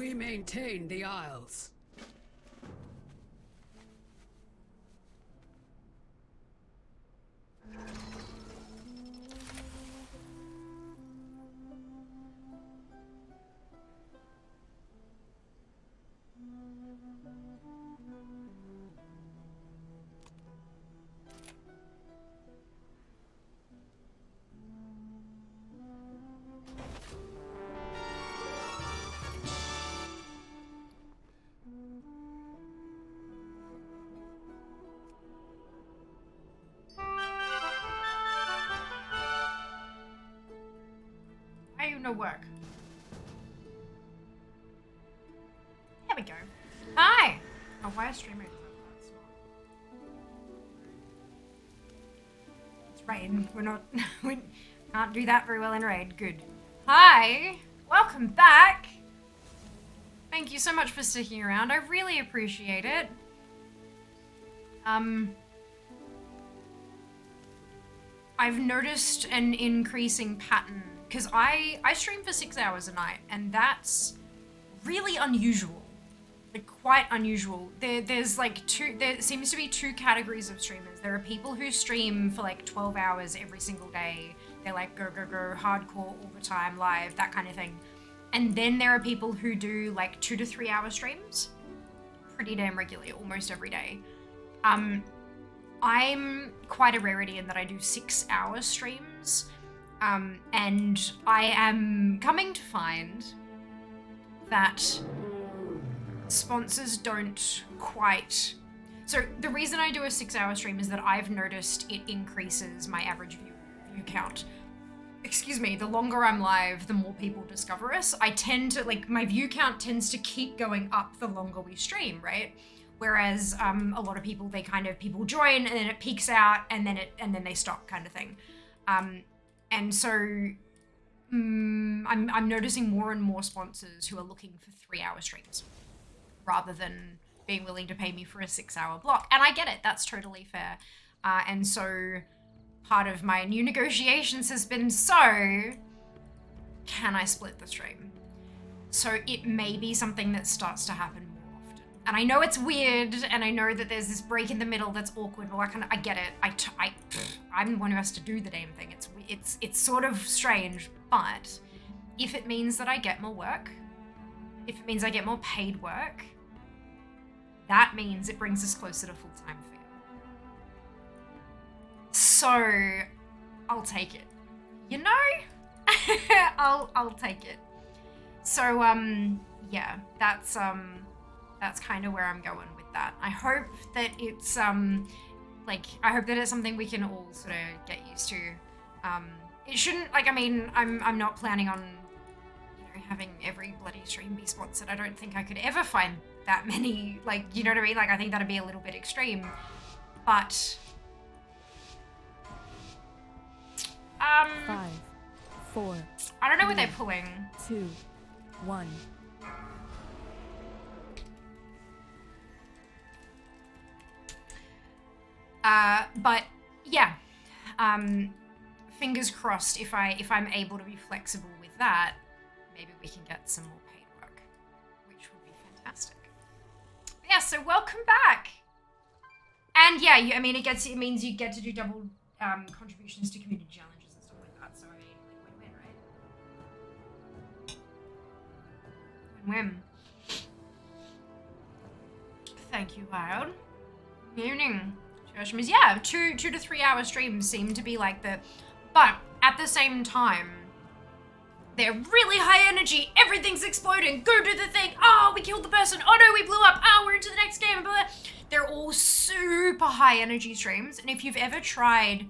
we maintain the Isles. Work. There we go. Hi! Oh, why are streamers? It's rain. We're not. We can't do that very well in raid. Good. Hi! Welcome back! Thank you so much for sticking around. I really appreciate it. I've noticed an increasing pattern. Because I stream for 6 hours a night, and that's really unusual. Like, quite unusual. There seems to be two categories of streamers. There are people who stream for like 12 hours every single day. They're like go, hardcore all the time, live, that kind of thing. And then there are people who do like 2 to 3 hour streams. Pretty damn regularly, almost every day. I'm quite a rarity in that I do 6 hour streams. And I am coming to find that sponsors don't quite... So the reason I do a 6 hour stream is that I've noticed it increases my average view count. Excuse me, the longer I'm live, the more people discover us. I tend to, like, my view count tends to keep going up the longer we stream, right? Whereas a lot of people, people join and then it peaks out and then they stop, kind of thing. And so I'm noticing more and more sponsors who are looking for 3 hour streams rather than being willing to pay me for a 6 hour block. And I get it, that's totally fair. And so part of my new negotiations has been, so can I split the stream? So it may be something that starts to happen more often. And I know it's weird, and I know that there's this break in the middle that's awkward, but I get it. I'm the one who has to do the damn thing. It's sort of strange, but if it means that I get more work, if it means I get more paid work, that means it brings us closer to full-time fame. So I'll take it. You know? I'll take it. So yeah, that's kind of where I'm going with that. I hope that it's I hope that it's something we can all sort of get used to. It shouldn't, I'm not planning on, having every bloody stream be sponsored. I don't think I could ever find that many, you know what I mean? I think that'd be a little bit extreme. But, 5, 4. I don't know what they're pulling. 2, 1. But yeah, fingers crossed if I'm able to be flexible with that, maybe we can get some more paid work, which would be fantastic. But yeah, so welcome back. And yeah, it means you get to do double contributions to community challenges and stuff like that. So win-win, right? Win-win. Thank you, Wild. Good evening. Yeah, 2 to 3 hour streams seem to be like the, but at the same time, they're really high energy. Everything's exploding. Go do the thing. Oh, we killed the person. Oh no, we blew up. Oh, we're into the next game. Blah, blah. They're all super high energy streams. And if you've ever tried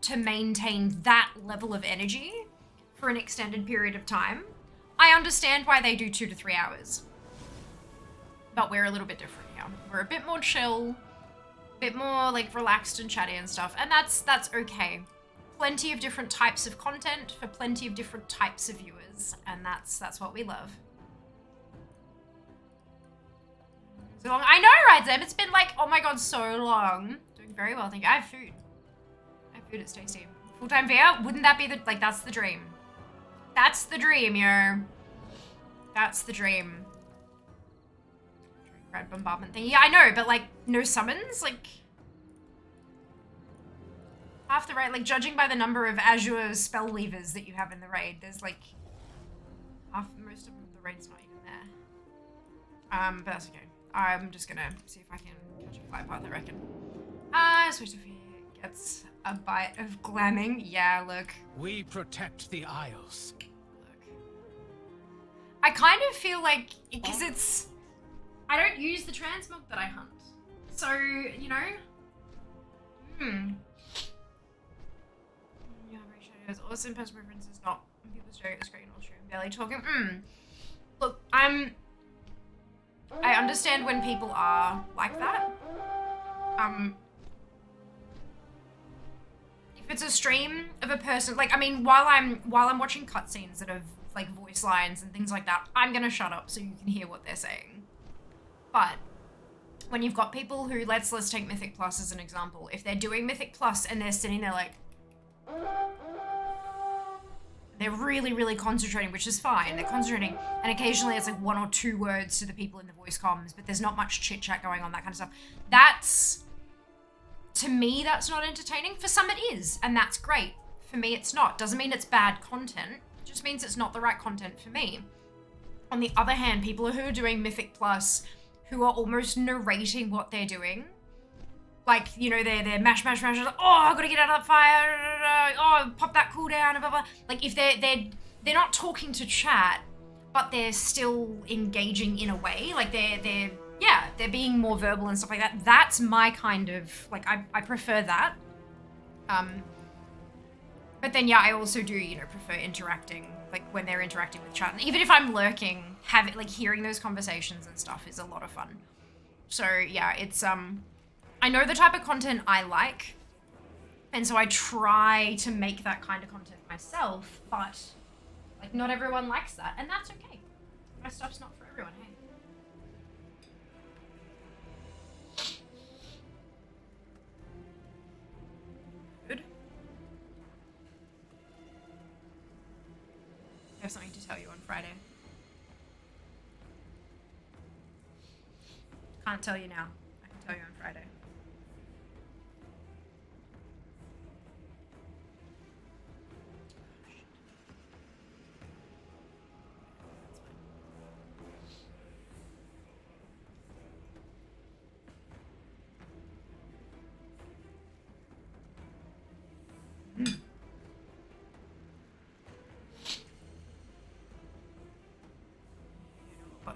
to maintain that level of energy for an extended period of time, I understand why they do 2 to 3 hours. But we're a little bit different here. We're a bit more chill. Bit more relaxed and chatty and stuff, and that's okay. Plenty of different types of content for plenty of different types of viewers, and that's what we love. So long. I know, right, Zem? It's been oh my god, so long. Doing very well, thank you. I have food. It's tasty. Full-time VR? Wouldn't that be that's the dream. That's the dream, yo. That's the dream. red bombardment thing. Yeah, I know, but like no summons, like half the raid, like judging by the number of Azure spell levers that you have in the raid, there's like most of the raid's not even there. But that's okay. I'm just gonna see if I can catch a fly path, I reckon. Switch of here gets a bite of glamming. Yeah, look. We protect the Isles. Look. I kind of feel like, because it's, I don't use the transmog that I hunt. So, you know, Yeah, ratio is awesome. Personal preference is not when people stare at the screen or stream barely talking. Look, I understand when people are like that. If it's a stream of a person, like, I mean, while I'm watching cutscenes that have like voice lines and things like that, I'm gonna shut up so you can hear what they're saying. But when you've got people who, let's take Mythic Plus as an example. If they're doing Mythic Plus and they're sitting there like, they're really, really concentrating, which is fine. They're concentrating, and occasionally it's like 1 or 2 words to the people in the voice comms, but there's not much chit chat going on, that kind of stuff. That's, to me, that's not entertaining. For some it is, and that's great. For me, it's not. Doesn't mean it's bad content. It just means it's not the right content for me. On the other hand, people who are doing Mythic Plus, who are almost narrating what they're doing, like, you know, they're mash, like, oh, I gotta get out of that fire, oh, pop that cooldown, blah, blah. Like, if they're not talking to chat, but they're still engaging in a way, like they're being more verbal and stuff like that. That's my kind of, like, I prefer that. But then, yeah, I also do, you know, prefer interacting, like when they're interacting with chat. And even if I'm lurking, hearing those conversations and stuff is a lot of fun. So yeah, it's, I know the type of content I like, and so I try to make that kind of content myself, but like not everyone likes that, and that's okay. My stuff's not for everyone, hey. Good. I have something to tell you on Friday. Can't tell you now. I can tell you on Friday.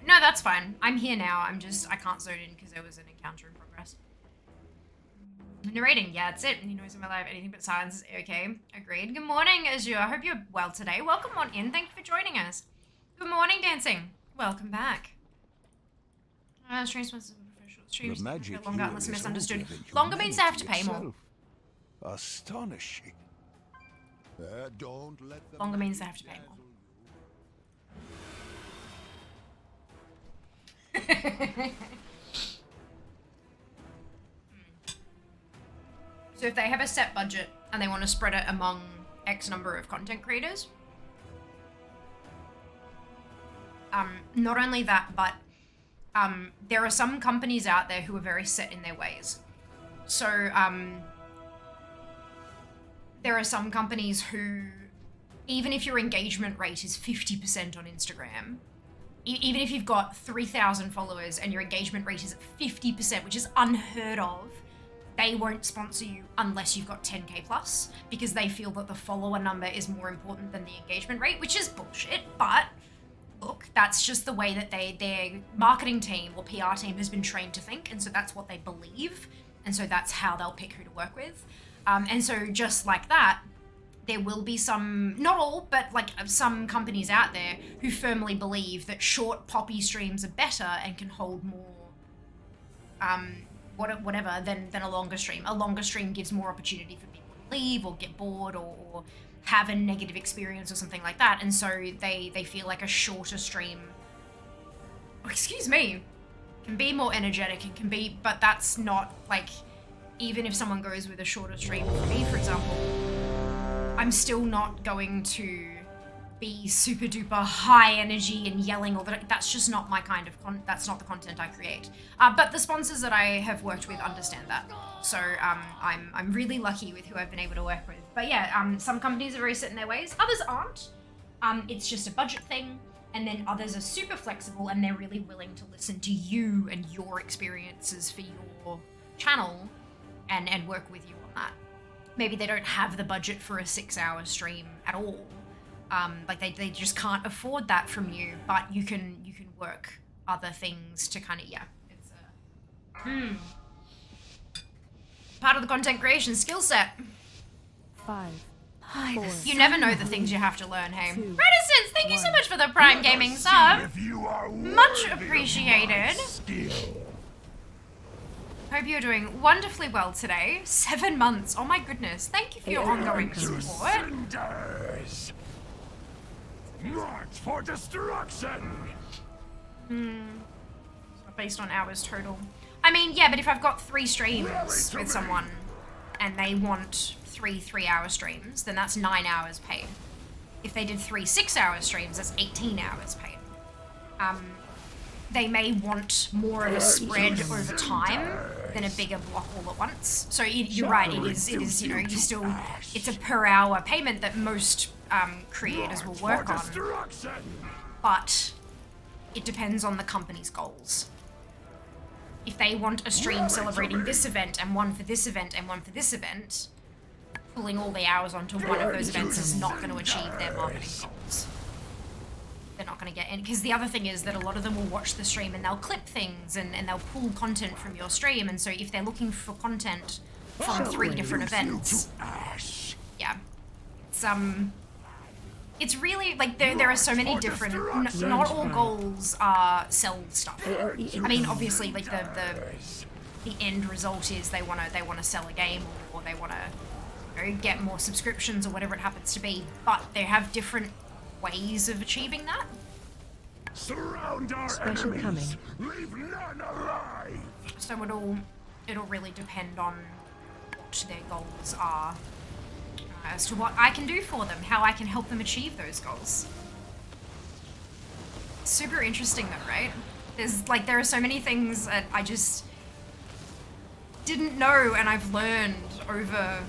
No, that's fine. I'm here now. I can't zone in because there was an encounter in progress. Narrating, yeah, that's it. He knows in my life anything but silence is okay. Agreed. Good morning, Azure. I hope you're well today. Welcome on in. Thank you for joining us. Good morning, Dancing. Welcome back. Streams longer unless misunderstood. Longer means I have to pay more. Astonishing. Don't let them Longer means I have to pay more. So if they have a set budget and they want to spread it among X number of content creators, not only that, but there are some companies out there who are very set in their ways. So there are some companies who, even if your engagement rate is 50% on Instagram, even if you've got 3,000 followers and your engagement rate is at 50%, which is unheard of, they won't sponsor you unless you've got 10k plus, because they feel that the follower number is more important than the engagement rate, which is bullshit. But look, that's just the way that their marketing team or PR team has been trained to think, and so that's what they believe, and so that's how they'll pick who to work with. And so just like that, there will be some, not all, but like some companies out there who firmly believe that short poppy streams are better and can hold more, whatever, than a longer stream. A longer stream gives more opportunity for people to leave or get bored or have a negative experience or something like that. And so they feel like a shorter stream, excuse me, can be more energetic and can be, but that's not like, even if someone goes with a shorter stream, for me, for example, I'm still not going to be super duper high energy and yelling all the time. That's just not my kind of that's not the content I create. But the sponsors that I have worked with understand that. So I'm really lucky with who I've been able to work with. But yeah, some companies are very set in their ways, others aren't. It's just a budget thing, and then others are super flexible and they're really willing to listen to you and your experiences for your channel and work with you on that. Maybe they don't have the budget for a 6-hour stream at all. Like they just can't afford that from you, but you can work other things to kind of, yeah, it's part of the content creation skill set. 5, 4, You never know the things you have to learn, hey. 2, Reticence, thank you so much for the Prime Gaming sub. Much appreciated. Hope you're doing wonderfully well today. 7 months, oh my goodness. Thank you for your ongoing support. Cinders. Marked for destruction. Based on hours total. I mean, yeah, but if I've got 3 streams with someone and they want 3 3-hour streams, then that's 9 hours paid. If they did 3 6-hour streams, that's 18 hours paid. They may want more of a spread over time than a bigger block all at once. So you're right, it is, you know, it's a per hour payment that most creators will work on. But it depends on the company's goals. If they want a stream celebrating this event and one for this event and one for this event, pulling all the hours onto one of those events is not going to achieve their marketing goals. They're not going to get in. Because the other thing is that a lot of them will watch the stream and they'll clip things and they'll pull content from your stream. And so if they're looking for content from 3 different events, yeah, it's really, like, there are so many different, not all goals are sell stuff. I mean, obviously, like, the end result is they want to sell a game, or they want to, you know, get more subscriptions or whatever it happens to be, but they have different ways of achieving that. Surround our Special enemies. coming. Leave none alive. So it'll really depend on what their goals are, as to what I can do for them, how I can help them achieve those goals. Super interesting though, right? There are so many things that I just didn't know, and I've learned over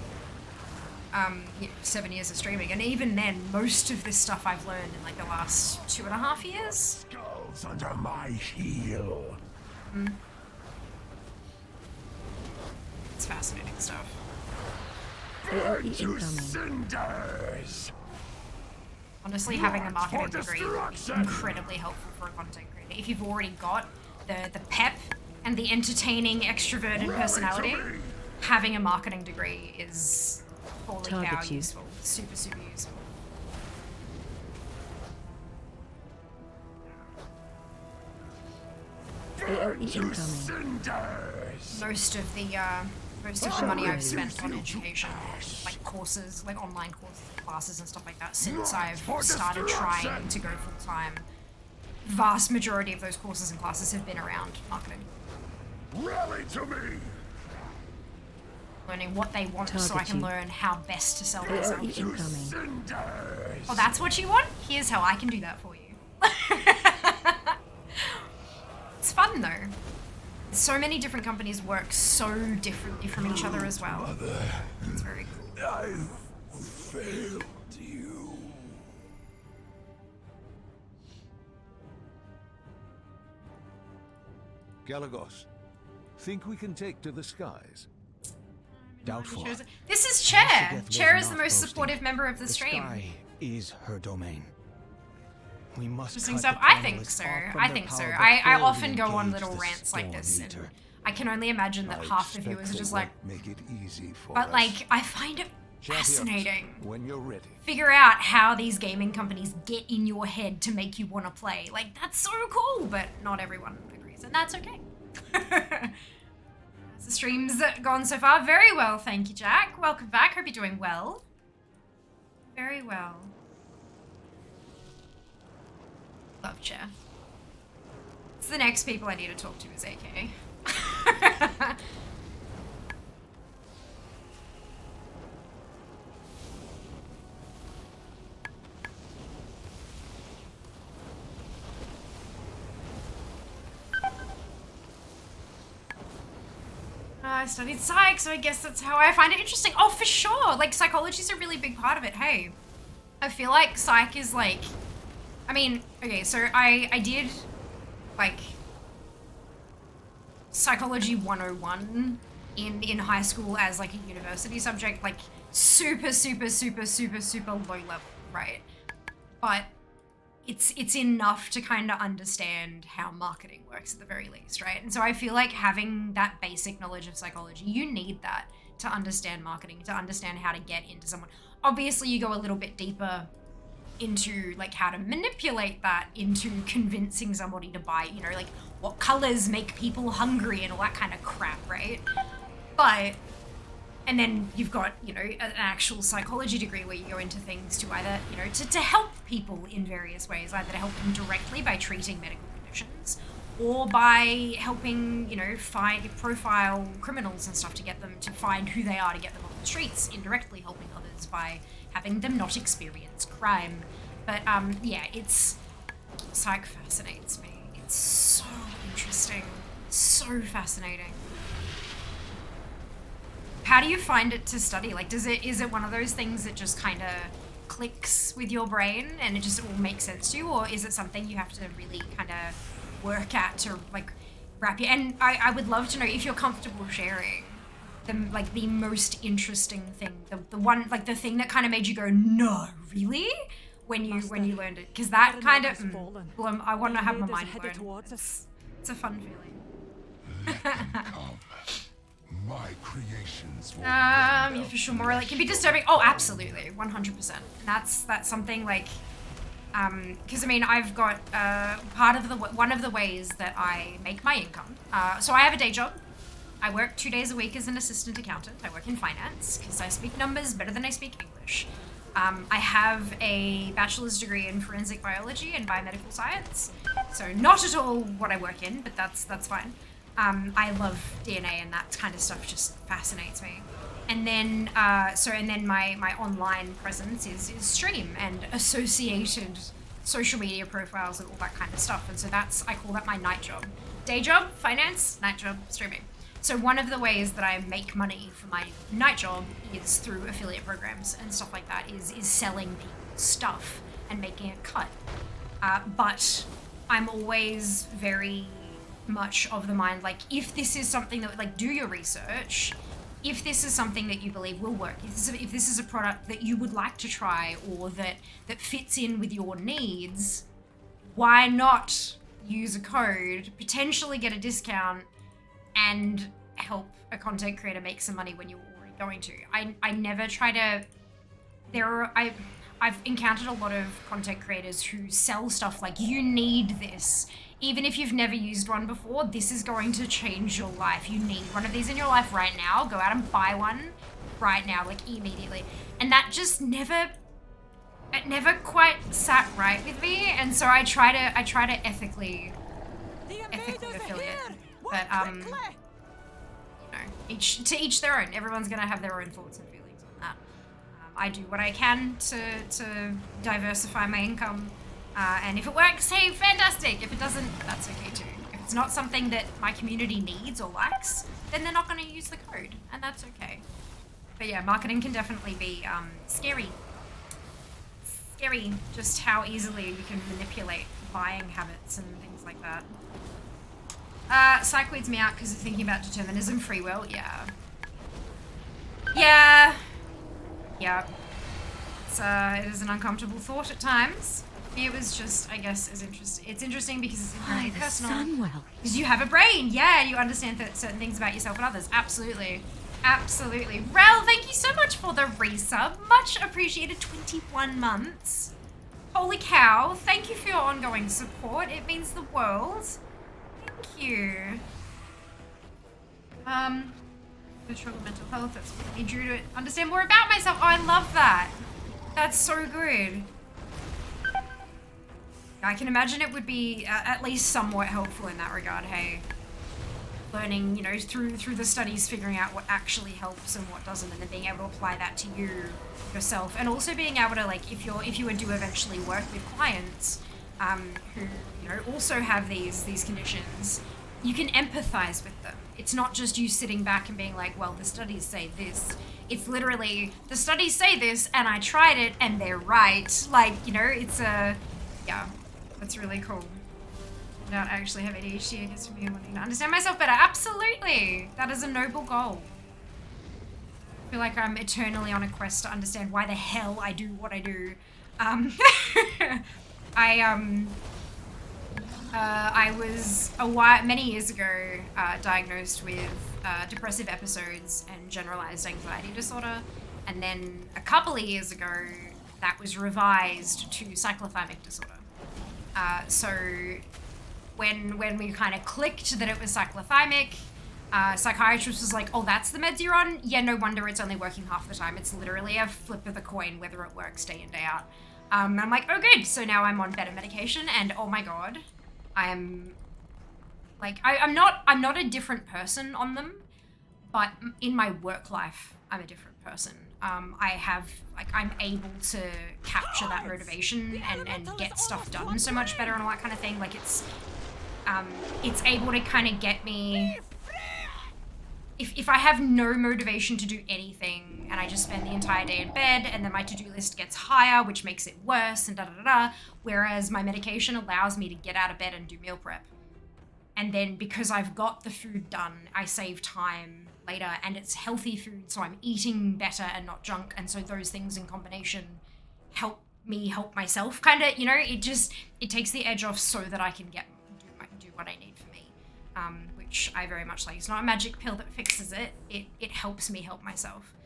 7 years of streaming, and even then, most of this stuff I've learned in like the last 2.5 years. Skulls under my heel. It's fascinating stuff. AOE To incoming. cinders. Honestly, having a marketing For degree destruction. incredibly helpful for a content creator. If you've already got the pep and the entertaining, extroverted personality, having a marketing degree is holy cow Target you. useful. Super, super useful. AOE To incoming. cinders. Most of the money I've spent on education, like courses, like online courses, classes and stuff like that, since I've started trying to go full time, vast majority of those courses and classes have been around marketing. Rally to me. Learning what they want so I Target can you. learn how best to sell AOE myself. incoming. Cinders. Oh, that's what you want? Here's how I can do that for you. It's fun though. So many different companies work so differently from each other as well. It's very cool. I've failed you. Galagos, think we can take to the skies? Doubtful. This is Chair. Elizabeth Chair was is the not most boasting. supportive member of the The stream. sky is her domain. We must Interesting cut stuff. the I think panelists so. off from I their think so. power I before we often go on engage little the rants like this, and Storm Eater. I can only imagine that half the viewers are just like, make it easy for but us. like, I find it Champions, fascinating. When you're ready. Figure out how these gaming companies get in your head to make you want to play. Like, that's so cool, but not everyone agrees, and that's okay. The stream's gone so far. Very well, thank you, Jack. Welcome back. Hope you're doing well. Very well. Love Chair. It's the next people I need to talk to is AK. I studied psych, so I guess that's how I find it interesting. Oh, for sure. Like, psychology is a really big part of it. Hey, I feel like psych is like, I mean, okay, so I did like psychology 101 in high school as like a university subject, like super low level, right? But it's enough to kind of understand how marketing works at the very least, right? And so I feel like having that basic knowledge of psychology, you need that to understand marketing, to understand how to get into someone. Obviously, you go a little bit deeper into like how to manipulate that into convincing somebody to buy, you know, like what colors make people hungry and all that kind of crap, right? But and then you've got, you know, an actual psychology degree where you go into things to either, you know, to help people in various ways, either to help them directly by treating medical conditions or by helping, you know, profile criminals and stuff to get them to find who they are, to get them off the streets, indirectly helping others by having them not experience crime. But yeah, psych fascinates me. It's so interesting, so fascinating. How do you find it to study? Like, is it one of those things that just kind of clicks with your brain and it just all makes sense to you, or is it something you have to really kind of work at to like wrap your? And I would love to know if you're comfortable sharing the most interesting thing, the one, like the thing that kind of made you go, no, really, when you learned it, because that kind of I want to have my mind blown. It's a fun feeling. My creations will Yeah, for sure. More like, can be disturbing. Oh, absolutely, 100%. That's something like, because I mean, I've got one of the ways that I make my income. So I have a day job. I work 2 days a week as an assistant accountant. I work in finance because I speak numbers better than I speak English. I have a bachelor's degree in forensic biology and biomedical science. So not at all what I work in, but that's fine. I love DNA and that kind of stuff just fascinates me. And then, my online presence is stream and associated social media profiles and all that kind of stuff. And so I call that my night job. Day job, finance, night job, streaming. So one of the ways that I make money for my night job is through affiliate programs and stuff like that, is selling people stuff and making a cut. But I'm always very much of the mind, like, if this is something that, like, do your research, if this is something that you believe will work, if this is a product that you would like to try or that fits in with your needs, why not use a code, potentially get a discount, and help a content creator make some money when you're already going to. I never try to, I've encountered a lot of content creators who sell stuff like, you need this. Even if you've never used one before, this is going to change your life. You need one of these in your life right now. Go out and buy one right now, like immediately. And that just never quite sat right with me. And so I try to ethically affiliate. But you know, to each their own. Everyone's gonna have their own thoughts and feelings on that. I do what I can to diversify my income. And if it works, hey, fantastic. If it doesn't, that's okay too. If it's not something that my community needs or likes, then they're not going to use the code, and that's okay. But yeah, marketing can definitely be scary. Scary, just how easily you can manipulate buying habits and things like that. Psych weeds me out because of thinking about determinism, free will, yeah. Yeah. It is an uncomfortable thought at times. It was just, I guess, it's interesting because it's very personal. Because you have a brain, yeah, you understand certain things about yourself and others. Absolutely. Rel, thank you so much for the resub. Much appreciated, 21 months. Holy cow, thank you for your ongoing support. It means the world. Thank you. The struggle with mental health, that's what I need you to understand more about myself. Oh, I love that. That's so good. I can imagine it would be at least somewhat helpful in that regard, hey. Learning, you know, through the studies, figuring out what actually helps and what doesn't, and then being able to apply that to yourself. And also being able to, like, if you do eventually work with clients who, you know, also have these conditions, you can empathize with them. It's not just you sitting back and being like, well, the studies say this. It's literally, the studies say this, and I tried it, and they're right. Like, you know, it's a, yeah, that's really cool. I don't actually have ADHD, I guess, for me wanting to understand myself better. Absolutely! That is a noble goal. I feel like I'm eternally on a quest to understand why the hell I do what I do. I was many years ago diagnosed with depressive episodes and generalized anxiety disorder, and then a couple of years ago that was revised to cyclothymic disorder. So when we kind of clicked that it was cyclothymic, psychiatrist was like, oh, that's the meds you're on? Yeah, no wonder it's only working half the time. It's literally a flip of the coin whether it works day in, day out. And I'm like, oh good, so now I'm on better medication, and oh my god, I am, like, I'm not a different person on them, but in my work life, I'm a different person. I have, like, I'm able to capture that motivation and get stuff done so much better and all that kind of thing. Like, it's able to kind of get me, if I have no motivation to do anything and I just spend the entire day in bed and then my to-do list gets higher, which makes it worse and da-da-da-da, whereas my medication allows me to get out of bed and do meal prep. And then because I've got the food done, I save time later, and it's healthy food, so I'm eating better and not junk, and so those things in combination help me help myself, kind of, you know, it takes the edge off so that I can do what I need for me, which I very much like. It's not a magic pill that fixes it, it helps me help myself,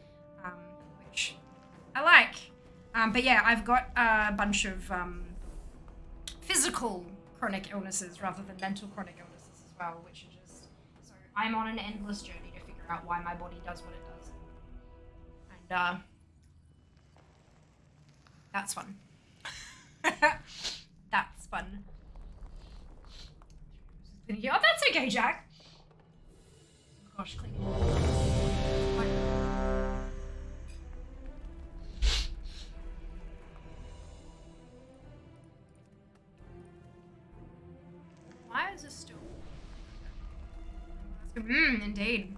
which I like. But yeah, I've got a bunch of physical chronic illnesses rather than mental chronic illnesses as well, which are just, so I'm on an endless journey to figure out why my body does what it does. And that's fun. That's fun. Oh, that's okay, Jack. Gosh, clean it. Why is this still? Indeed.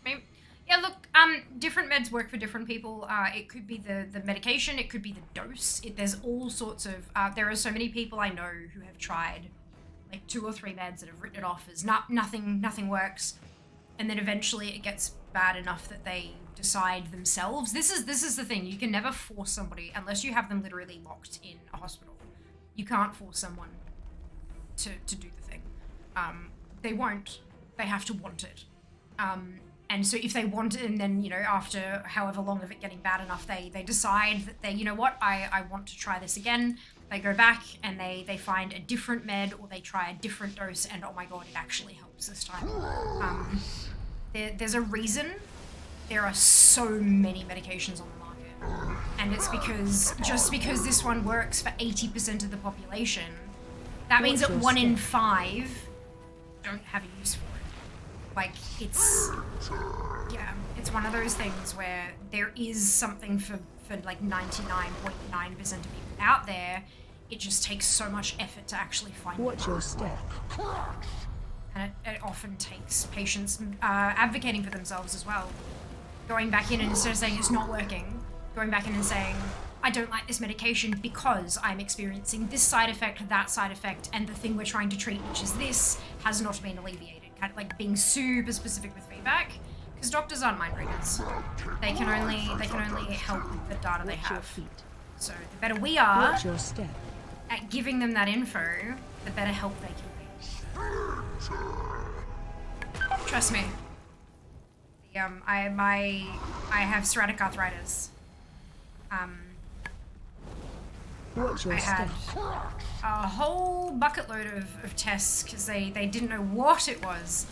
Maybe, yeah, look, different meds work for different people. It could be the medication, it could be the dose. There's all sorts of, there are so many people I know who have tried like 2 or 3 meds that have written it off as nothing works. And then eventually it gets bad enough that they decide themselves. This is the thing. You can never force somebody unless you have them literally locked in a hospital. You can't force someone to do the thing. They won't. They have to want it. And so if they want it, and then, you know, after however long of it getting bad enough, they decide that they, you know what, I want to try this again. They go back and they find a different med, or they try a different dose, and oh my god, it actually helps this time. There's a reason there are so many medications on the market. And it's because, just because this one works for 80% of the population, that means that 1 in 5 don't have a use for it. Like, it's one of those things where there is something for like 99.9% of people out there. It just takes so much effort to actually find it. Watch your step. And it often takes patients advocating for themselves as well. Going back in and instead of saying it's not working, going back in and saying, I don't like this medication because I'm experiencing this side effect, that side effect, and the thing we're trying to treat, which is this, has not been alleviated. Kind of like being super specific with feedback, because doctors aren't mind readers. They can only help with the data they have. So the better we are at giving them that info, the better help they can be. Trust me. I have psoriatic arthritis. I had a whole bucket load of tests because they didn't know what it was.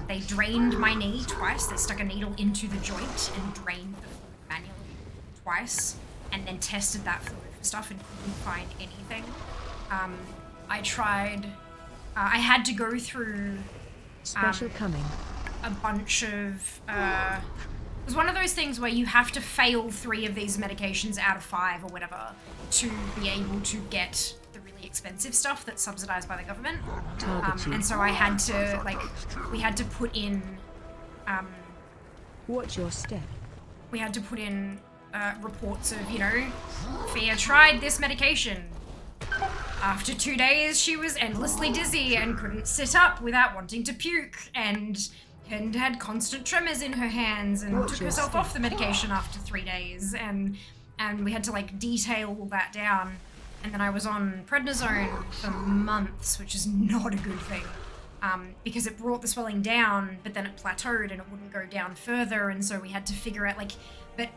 They drained my knee twice. They stuck a needle into the joint and drained the fluid manually twice, and then tested that fluid for stuff and couldn't find anything. I tried. I had to go through Special coming. a bunch of. It was one of those things where you have to fail 3 of these medications out of 5 or whatever to be able to get the really expensive stuff that's subsidized by the government. Target you. And so I had to, like, we had to put in, Watch your step. we had to put in reports of, you know, Fia tried this medication. After 2 days, she was endlessly dizzy and couldn't sit up without wanting to puke, and had constant tremors in her hands, and took herself off the medication after 3 days, and we had to, like, detail all that down. And then I was on prednisone for months, which is not a good thing, because it brought the swelling down, but then it plateaued and it wouldn't go down further, and so we had to figure out, like, but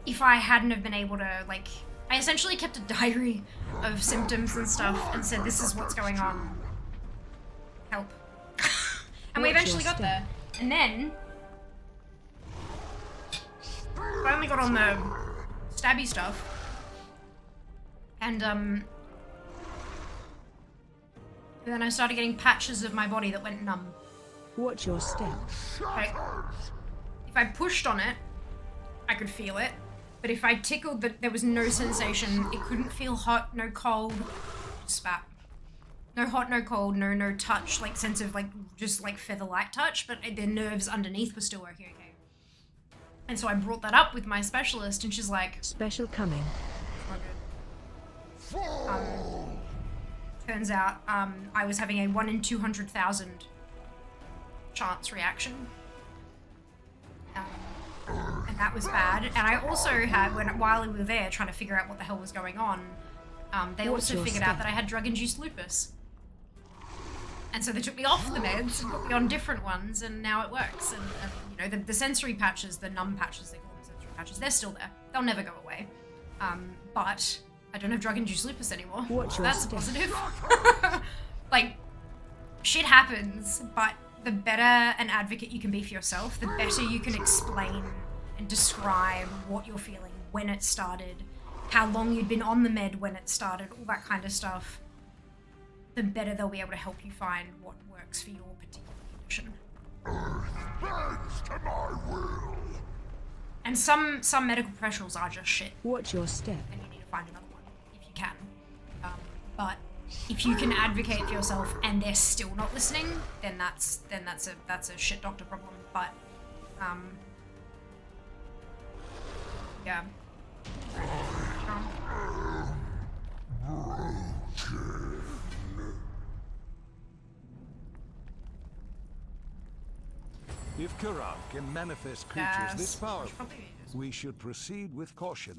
if I hadn't have been able to, like, I essentially kept a diary of symptoms and stuff and said, this is what's going on. Help. And we eventually got there. And then finally got on the stabby stuff. And then I started getting patches of my body that went numb. Watch your step. Like, if I pushed on it, I could feel it. But if I tickled, there was no sensation. It couldn't feel hot, no cold. Spat. No hot, no cold, no touch, like sense of like just like feather-light touch, but the nerves underneath were still working okay. And so I brought that up with my specialist, and she's like, Special coming. turns out I was having a 1 in 200,000 chance reaction. And that was bad. And I also had, while we were there trying to figure out what the hell was going on, they also figured out that I had drug-induced lupus. And so they took me off the meds and put me on different ones, and now it works. And you know, the sensory patches, the numb patches, they call them sensory patches, they're still there. They'll never go away. But I don't have drug-induced lupus anymore. So that's positive. Like, shit happens, but the better an advocate you can be for yourself, the better you can explain and describe what you're feeling, when it started, how long you'd been on the med when it started, all that kind of stuff, the better they'll be able to help you find what works for your particular condition. And some medical professionals are just shit. Watch your step. And you need to find another one if you can. But if you can advocate for yourself and they're still not listening, then that's a shit doctor problem. But yeah. If Karak can manifest creatures this powerful, we should proceed with caution.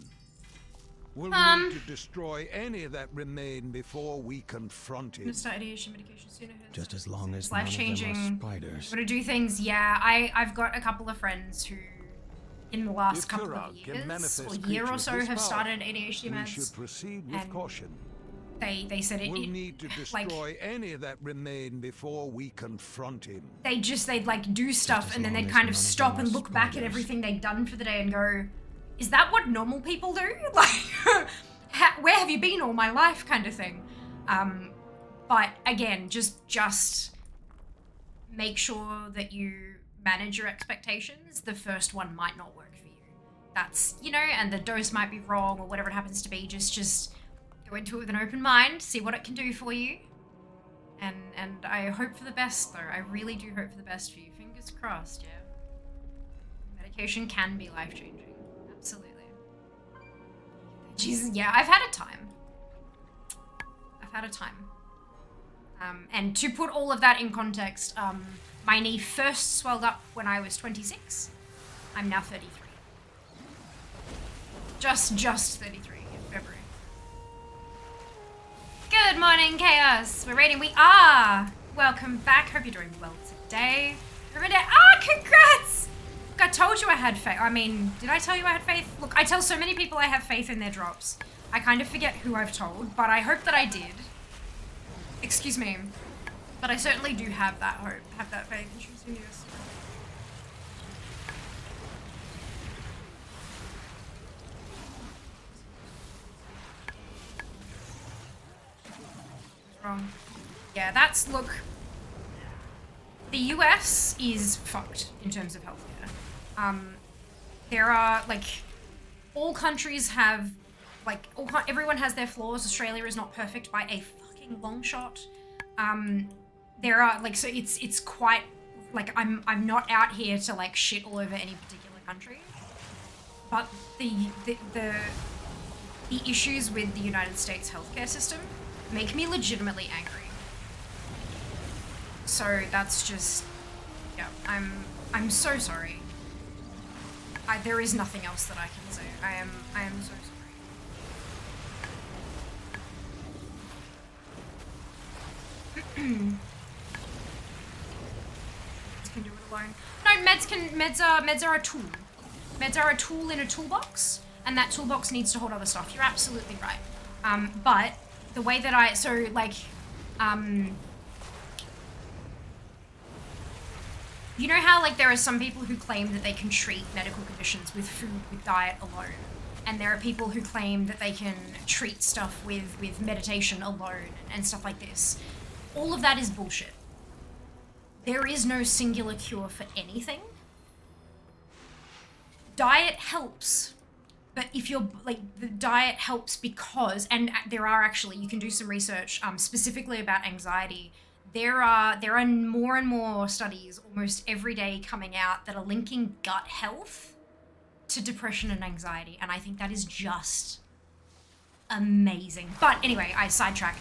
We'll need to destroy any that remain before we confront it. Start ideation medication sooner. Just as long as life none changing. of them are spiders. Gotta do things. Yeah, I've got a couple of friends who, in the last couple of years or year or so, have started ADHD meds. We should proceed with caution. They said it. We'll need to destroy any that remain before we confront him. They'd like do stuff and then they'd kind of stop and look back at everything they'd done for the day and go, is that what normal people do? Like, where have you been all my life, kind of thing. But again, just make sure that you manage your expectations. The first one might not work for you. That's, you know, and the dose might be wrong or whatever it happens to be. Just go into it with an open mind, see what it can do for you. And I hope for the best, though. I really do hope for the best for you. Fingers crossed, yeah. Medication can be life-changing. Absolutely. Jesus, yeah, I've had a time. And to put all of that in context, my knee first swelled up when I was 26. I'm now 33. Just 33 in February. Good morning, Chaos. We're raiding. We are. Welcome back. Hope you're doing well today. Remember, congrats! Look, I told you I had faith. I mean, did I tell you I had faith? Look, I tell so many people I have faith in their drops. I kind of forget who I've told, but I hope that I did. Excuse me. But I certainly do have that hope, have that faith in choosing you. Wrong. Yeah, that's, look, the US is fucked in terms of healthcare. There are, like, all countries have, like, everyone has their flaws. Australia is not perfect by a fucking long shot. There are like, so it's quite like I'm not out here to like shit all over any particular country, but the issues with the United States healthcare system make me legitimately angry. So that's just, yeah, I'm so sorry. There is nothing else that I can say. I am so sorry. Meds can do it alone. No, meds are a tool. Meds are a tool in a toolbox, and that toolbox needs to hold other stuff. You're absolutely right. But the way that you know how like there are some people who claim that they can treat medical conditions with food, with diet alone, and there are people who claim that they can treat stuff with meditation alone and stuff like this. All of that is bullshit. There is no singular cure for anything. Diet helps, but if you're like, the diet helps because, and there are actually, you can do some research specifically about anxiety. There are more and more studies almost every day coming out that are linking gut health to depression and anxiety, and I think that is just amazing. But anyway, I sidetrack.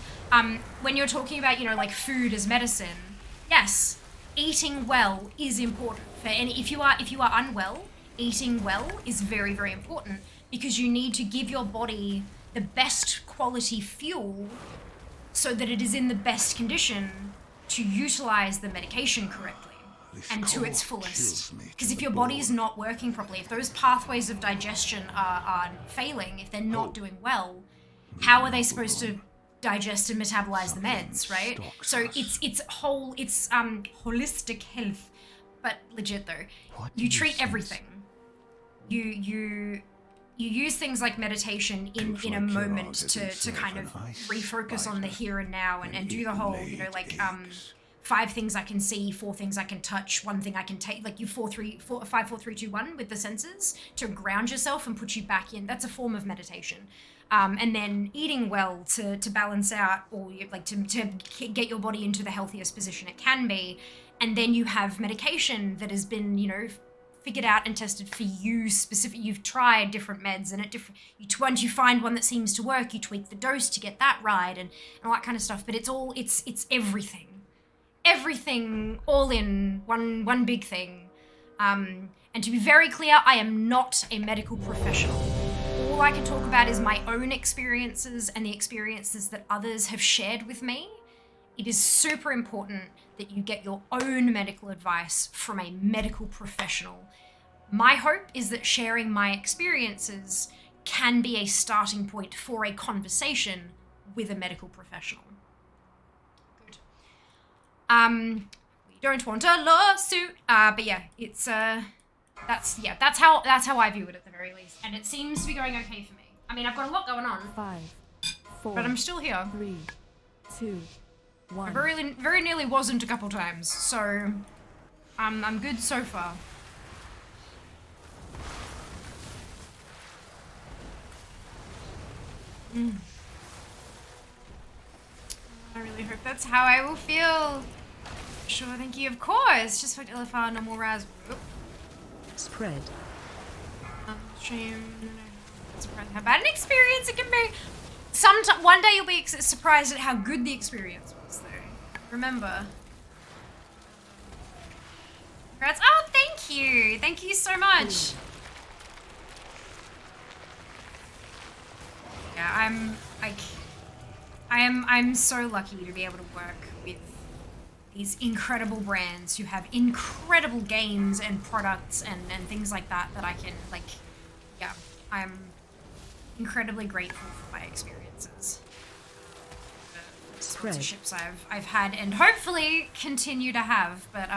When you're talking about, you know, like food as medicine, yes, eating well is important. If you are unwell, eating well is very, very important, because you need to give your body the best quality fuel so that it is in the best condition to utilize the medication correctly and to its fullest. Because if your body is not working properly, if those pathways of digestion are failing, if they're not doing well, how are they supposed to digest and metabolize the meds, right? So it's holistic health, but legit though. You treat everything. You use things like meditation in a moment to kind of refocus on the here and now and do the whole, you know, like 5 things I can see, 4 things I can touch, 1 thing I can take, like you 5, 4, 3, 2, 1 with the senses to ground yourself and put you back in. That's a form of meditation. And then eating well to balance out, or like to get your body into the healthiest position it can be. And then you have medication that has been, you know, figured out and tested for you specific. You've tried different meds, and once you find one that seems to work, you tweak the dose to get that right and all that kind of stuff. But it's everything all in one big thing. And to be very clear, I am not a medical professional. All I can talk about is my own experiences and the experiences that others have shared with me. It is super important that you get your own medical advice from a medical professional. My hope is that sharing my experiences can be a starting point for a conversation with a medical professional. Good. We don't want a lawsuit, but yeah, it's that's how I view it at the very least, and it seems to be going okay for me. I mean, I've got a lot going on. 5, 4, but I'm still here. 3, 2, 1. I very nearly wasn't a couple times, so I'm good so far. I really hope that's how I will feel. Sure, thank you, of course. Just for LFR, normal raz. Spread. Stream. Surprised how bad an experience it can be. One day you'll be surprised at how good the experience was, though. Remember. Congrats. Oh, thank you. Thank you so much. Yeah, I'm so lucky to be able to work with these incredible brands who have incredible games and products and things like that I can, like, yeah, I'm incredibly grateful for my experiences. The sponsorships I've had and hopefully continue to have, but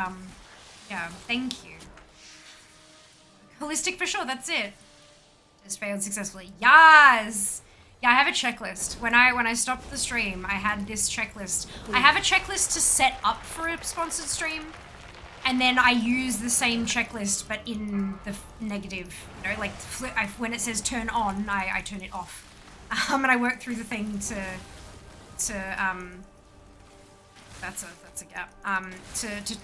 yeah, thank you. Holistic for sure, that's it. Just failed successfully. Yes! Yeah, I have a checklist. When I stopped the stream, I had this checklist. I have a checklist to set up for a sponsored stream, and then I use the same checklist, but in the negative, you know, like when it says turn on, I turn it off. And I work through the thing to that's a gap. To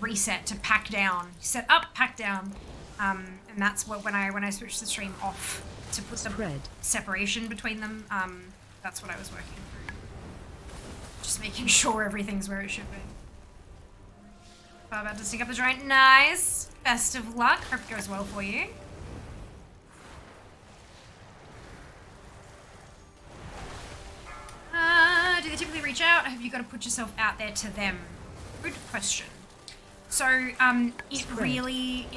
reset, to pack down, set up, pack down, and that's what when I switched the stream off to put the separation between them. That's what I was working through. Just making sure everything's where it should be. About to sneak up the joint. Nice. Best of luck. Hope it goes well for you. Do they typically reach out? Have you got to put yourself out there to them? Good question. So it really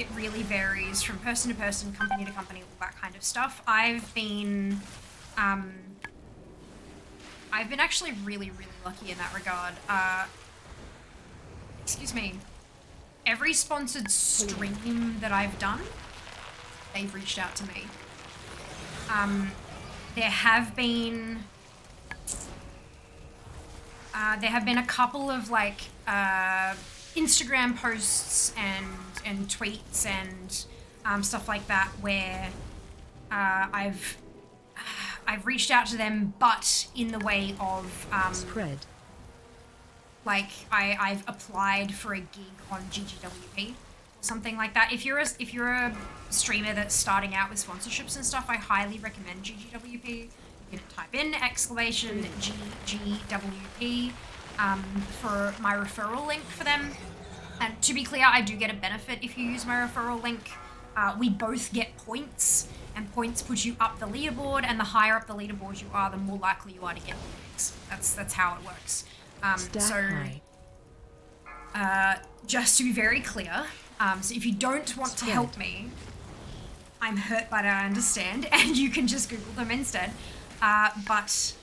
varies from person to person, company to company, all that kind of stuff. I've been actually really lucky in that regard. Excuse me. Every sponsored stream that I've done, they've reached out to me. There have been a couple of like Instagram posts and tweets and stuff like that where I've reached out to them, but in the way of like I've applied for a gig on GGWP, something like that. If you're a streamer that's starting out with sponsorships and stuff, I highly recommend GGWP. You can type in !GGWP for my referral link for them. And to be clear, I do get a benefit if you use my referral link. We both get points, and points put you up the leaderboard, and the higher up the leaderboard you are, the more likely you are to get points. That's how it works. Just to be very clear, so if you don't want to help me, I'm hurt, but I understand, and you can just Google them instead. But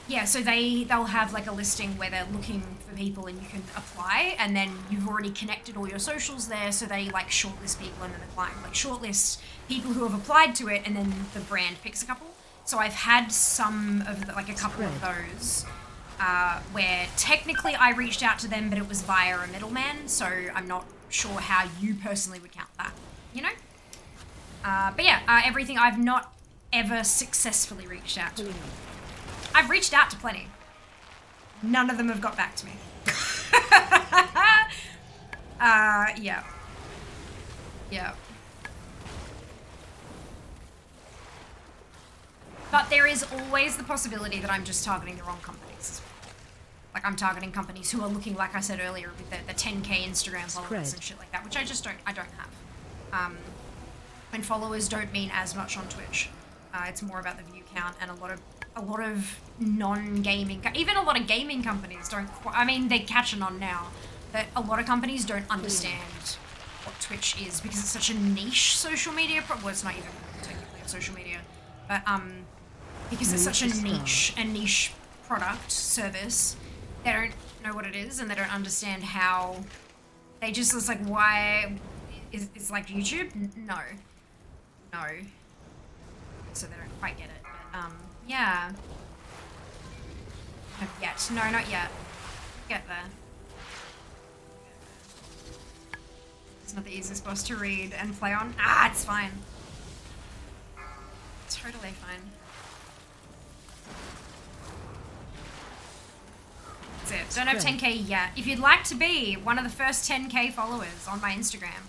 yeah, so they'll have like a listing where they're looking for people and you can apply, and then you've already connected all your socials there, so they like shortlist people and then apply, like shortlist people who have applied to it, and then the brand picks a couple. So I've had some of the, like a couple of those where technically I reached out to them, but it was via a middleman, so I'm not sure how you personally would count that, you know? But yeah, everything, I've not ever successfully reached out to. I've reached out to plenty. None of them have got back to me. Yeah. Yeah. But there is always the possibility that I'm just targeting the wrong companies. Like I'm targeting companies who are looking, like I said earlier, with the 10k Instagram followers and shit like that, which I just don't have. And followers don't mean as much on Twitch. It's more about the view count, and a lot of non-gaming, even a lot of gaming companies don't. I mean, they're catching on now, but a lot of companies don't understand what Twitch is because it's such a niche social media. Well, it's not even technically a social media, but because it's such a niche product service, they don't know what it is and they don't understand how. They just, it's like, why is it's like YouTube? No. So they don't quite get it, but yeah. Not yet. No, not yet. Get there. It's not the easiest boss to read and play on. Ah, it's fine. Totally fine. That's it. Don't have 10k yet. If you'd like to be one of the first 10k followers on my Instagram,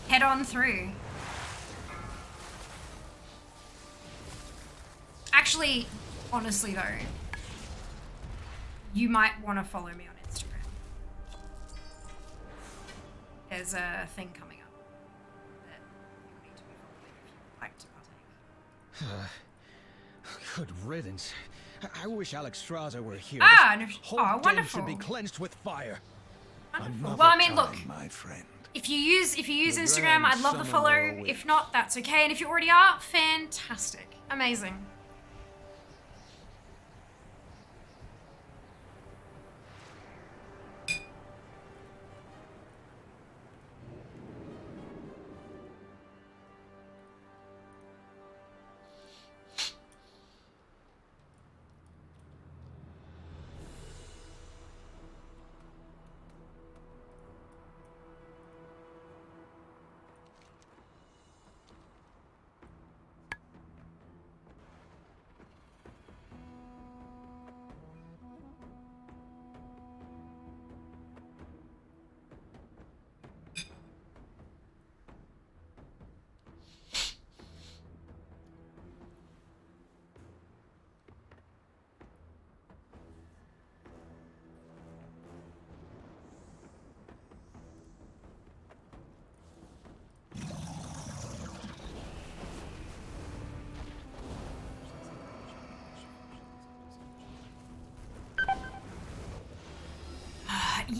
head on through. Actually, honestly though, you might want to follow me on Instagram. There's a thing coming up that you'll need to be following if you'd like to partake. Good riddance. I wish Alexstrasza were here. Ah, Whole wonderful. should be cleansed with fire. Well, I mean, look, my friend. if you use Instagram, I'd love the follow. If not, that's okay. And if you already are, fantastic, amazing.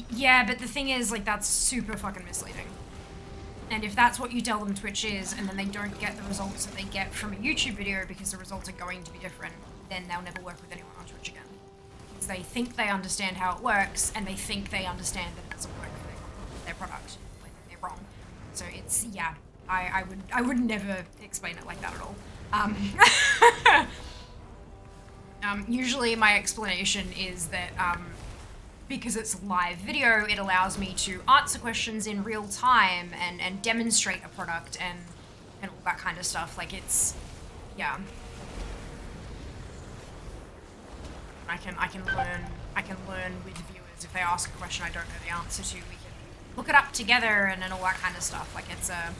Yeah, but the thing is, like, that's super fucking misleading. And if that's what you tell them Twitch is, and then they don't get the results that they get from a YouTube video because the results are going to be different, then they'll never work with anyone on Twitch again. Because they think they understand how it works, and they think they understand that it doesn't work for their product when they're wrong. So it's, yeah, I would never explain it like that at all. Usually my explanation is that because it's live video, it allows me to answer questions in real time and demonstrate a product and all that kind of stuff. Like, it's, yeah. I can learn with viewers. If they ask a question I don't know the answer to, we can look it up together and all that kind of stuff. Like, it's a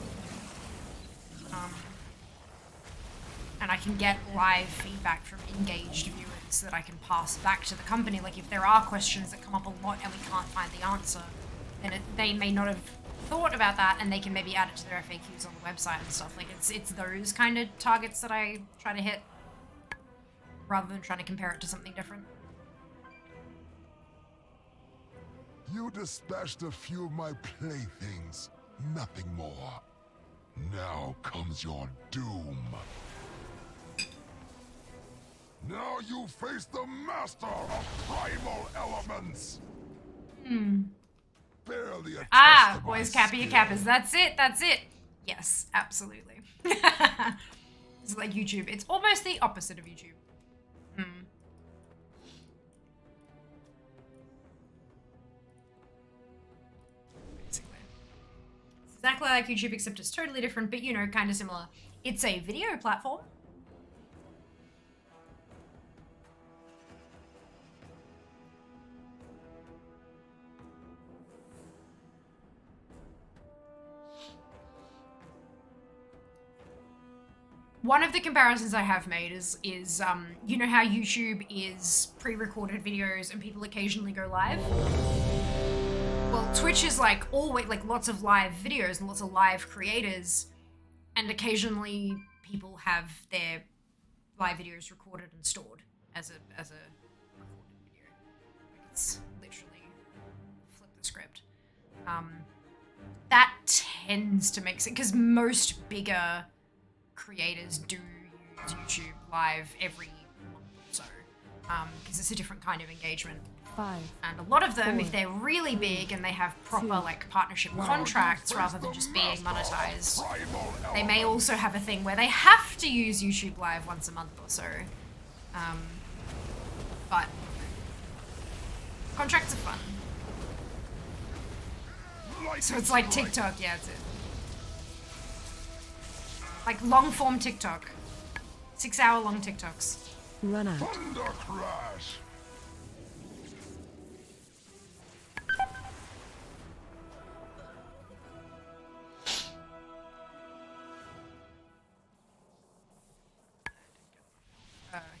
and I can get live feedback from engaged viewers that I can pass back to the company. Like, if there are questions that come up a lot and we can't find the answer, then they may not have thought about that, and they can maybe add it to their FAQs on the website and stuff. Like, it's those kind of targets that I try to hit, rather than trying to compare it to something different. You dispatched a few of my playthings, nothing more. Now comes your doom. Now you face the master of primal elements. Barely a test of my Boys, Cappy, skill. Kappas. That's it. Yes, absolutely. It's like YouTube. It's almost the opposite of YouTube. Basically. It's exactly like YouTube, except it's totally different, but, you know, kind of similar. It's a video platform. One of the comparisons I have made is you know how YouTube is pre-recorded videos and people occasionally go live? Well, Twitch is like always like lots of live videos and lots of live creators, and occasionally people have their live videos recorded and stored as a recorded video. It's literally flip the script. That tends to make sense because most bigger creators do use YouTube live every month or so, because it's a different kind of engagement. 5, And a lot of them, 4, if they're really big and they have proper 2, like partnership contracts rather than just being monetized, they may also have a thing where they have to use YouTube live once a month or so. But contracts are fun. So it's like TikTok, yeah, it's it. Like long-form TikTok. 6-hour-long TikToks. run out, Thunder crash.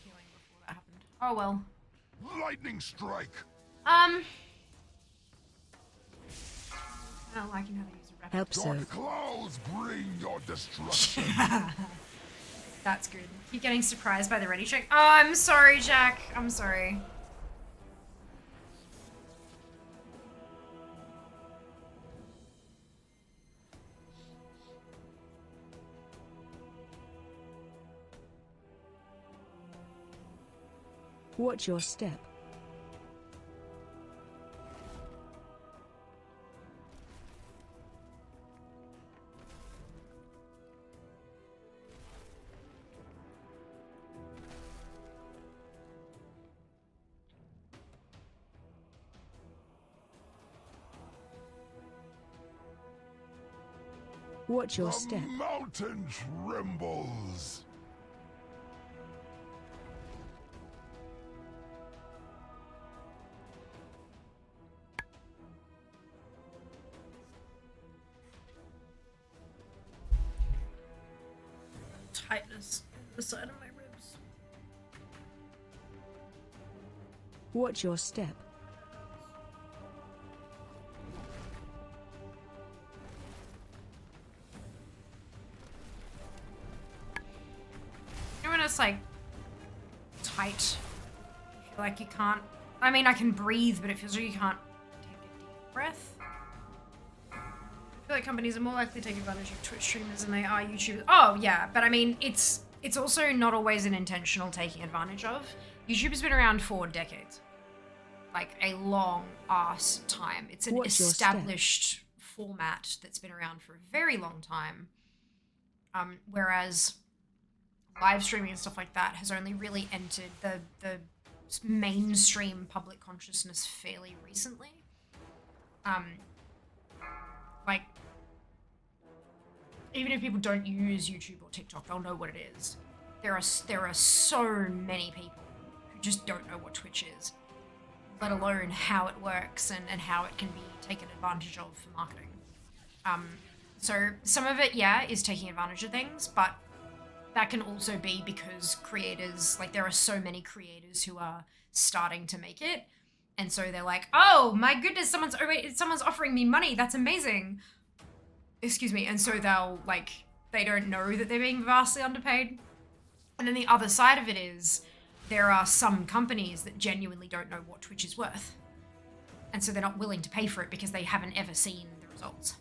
Healing before that happened. Oh well. Lightning strike. I don't like how to use a rapid. help so, Dark clouds bring your destruction. That's good. Keep getting surprised by the ready check. Oh, I'm sorry, Jack. I'm sorry. watch your step, watch your step, The mountain trembles. Tightness the side of my ribs. watch your step, You know when it's like tight? You feel like you can't. I mean, I can breathe, but it feels like you can't take a like companies are more likely to take advantage of Twitch streamers than they are YouTubers. Oh yeah, but I mean, it's also not always an intentional taking advantage of. YouTube's been around for decades, like a long ass time. It's an established format that's been around for a very long time. Whereas live streaming and stuff like that has only really entered the mainstream public consciousness fairly recently. Like, even if people don't use YouTube or TikTok, they'll know what it is. There are so many people who just don't know what Twitch is, let alone how it works and how it can be taken advantage of for marketing. So some of it, yeah, is taking advantage of things, but that can also be because creators, like there are so many creators who are starting to make it. And so they're like, oh my goodness, someone's offering me money. That's amazing. Excuse me. And so they'll like, they don't know that they're being vastly underpaid. And then the other side of it is there are some companies that genuinely don't know what Twitch is worth. And so they're not willing to pay for it because they haven't ever seen the results.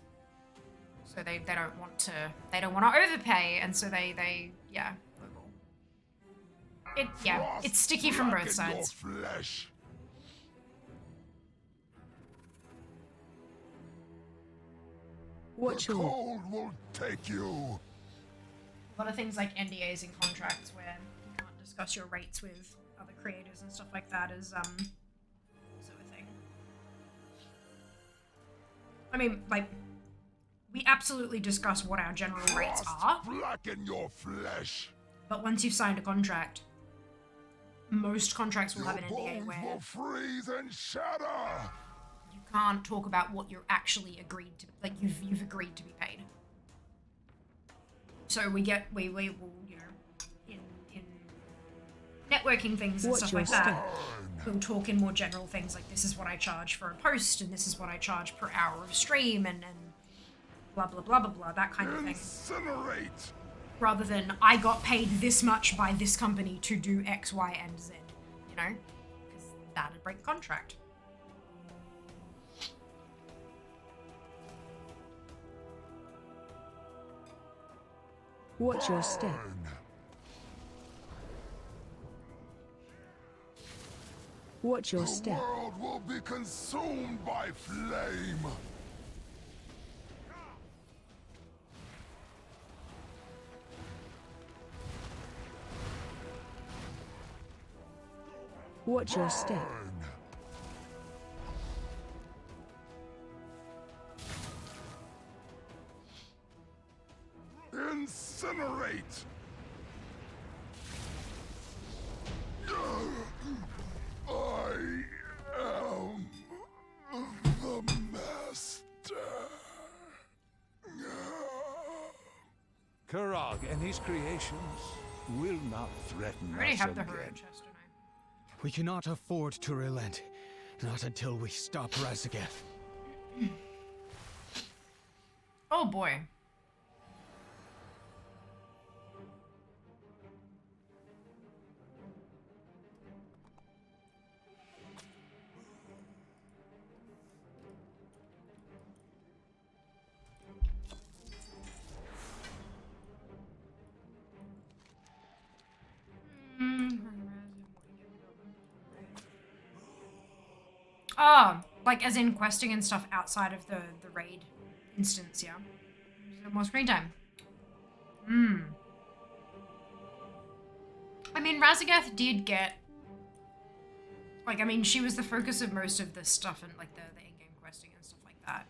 So they don't want to overpay. And so they yeah. It's sticky from both sides. What's your cold will take you. A lot of things like NDAs and contracts where you can't discuss your rates with other creators and stuff like that is sort of thing. I mean, like, we absolutely discuss what our general rates are. Blacken your flesh. But once you've signed a contract, most contracts will have an NDA bones where will freeze and shatter. you can't talk about what you're actually agreed to, like you've agreed to be paid. So we will, you know, in networking things and stuff like that, we'll talk in more general things like this is what I charge for a post and this is what I charge per hour of stream and blah blah blah blah blah, that kind of thing. Incinerate. Rather than I got paid this much by this company to do X, Y, and Z, you know, because that'd break contract. Watch your step. Watch your step. The world will be consumed by flame. Watch your step. Incinerate. I am the master. Kurog and his creations will not threaten I already us have the again. hero chest, don't I? We cannot afford to relent. Not until we stop Razageth. Oh boy. Oh, like as in questing and stuff outside of the raid instance, yeah. More screen time. I mean, Razageth did get, like, I mean, she was the focus of most of the stuff and like the in-game questing and stuff like that.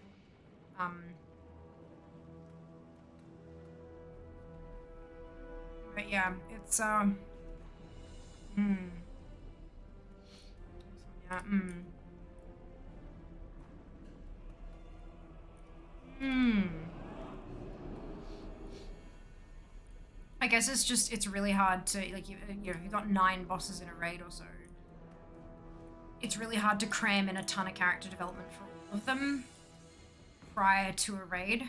But yeah, it's yeah, I guess it's really hard to, like, you know, you've got 9 bosses in a raid or so. It's really hard to cram in a ton of character development for all of them prior to a raid.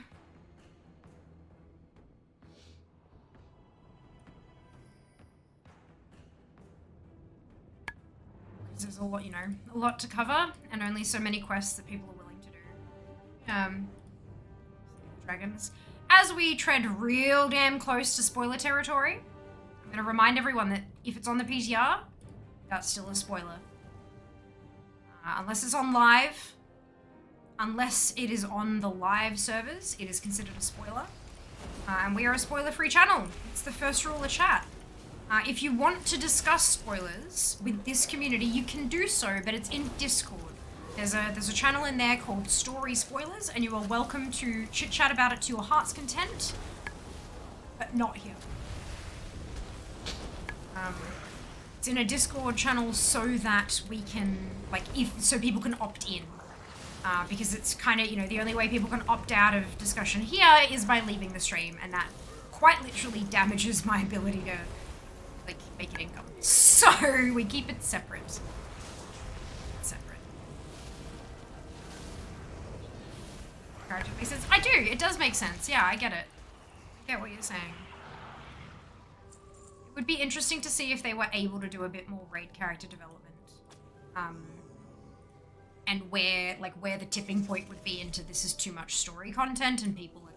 Because there's a lot, you know, a lot to cover and only so many quests that people are willing to do. dragons. As we tread real damn close to spoiler territory, I'm going to remind everyone that if it's on the PTR, that's still a spoiler. Unless it's on live, unless it is on the live servers, it is considered a spoiler. And we are a spoiler-free channel. It's the first rule of chat. If you want to discuss spoilers with this community, you can do so, but it's in Discord. There's a channel in there called Story Spoilers, and you are welcome to chit-chat about it to your heart's content, but not here. It's in a Discord channel so that we can, so people can opt in. Because it's kind of, the only way people can opt out of discussion here is by leaving the stream, and that quite literally damages my ability to, make an income. So we keep it separate. Character makes sense. I do. It does make sense. Yeah, I get it. I get what you're saying. It would be interesting to see if they were able to do a bit more raid character development, and where the tipping point would be into this is too much story content and people are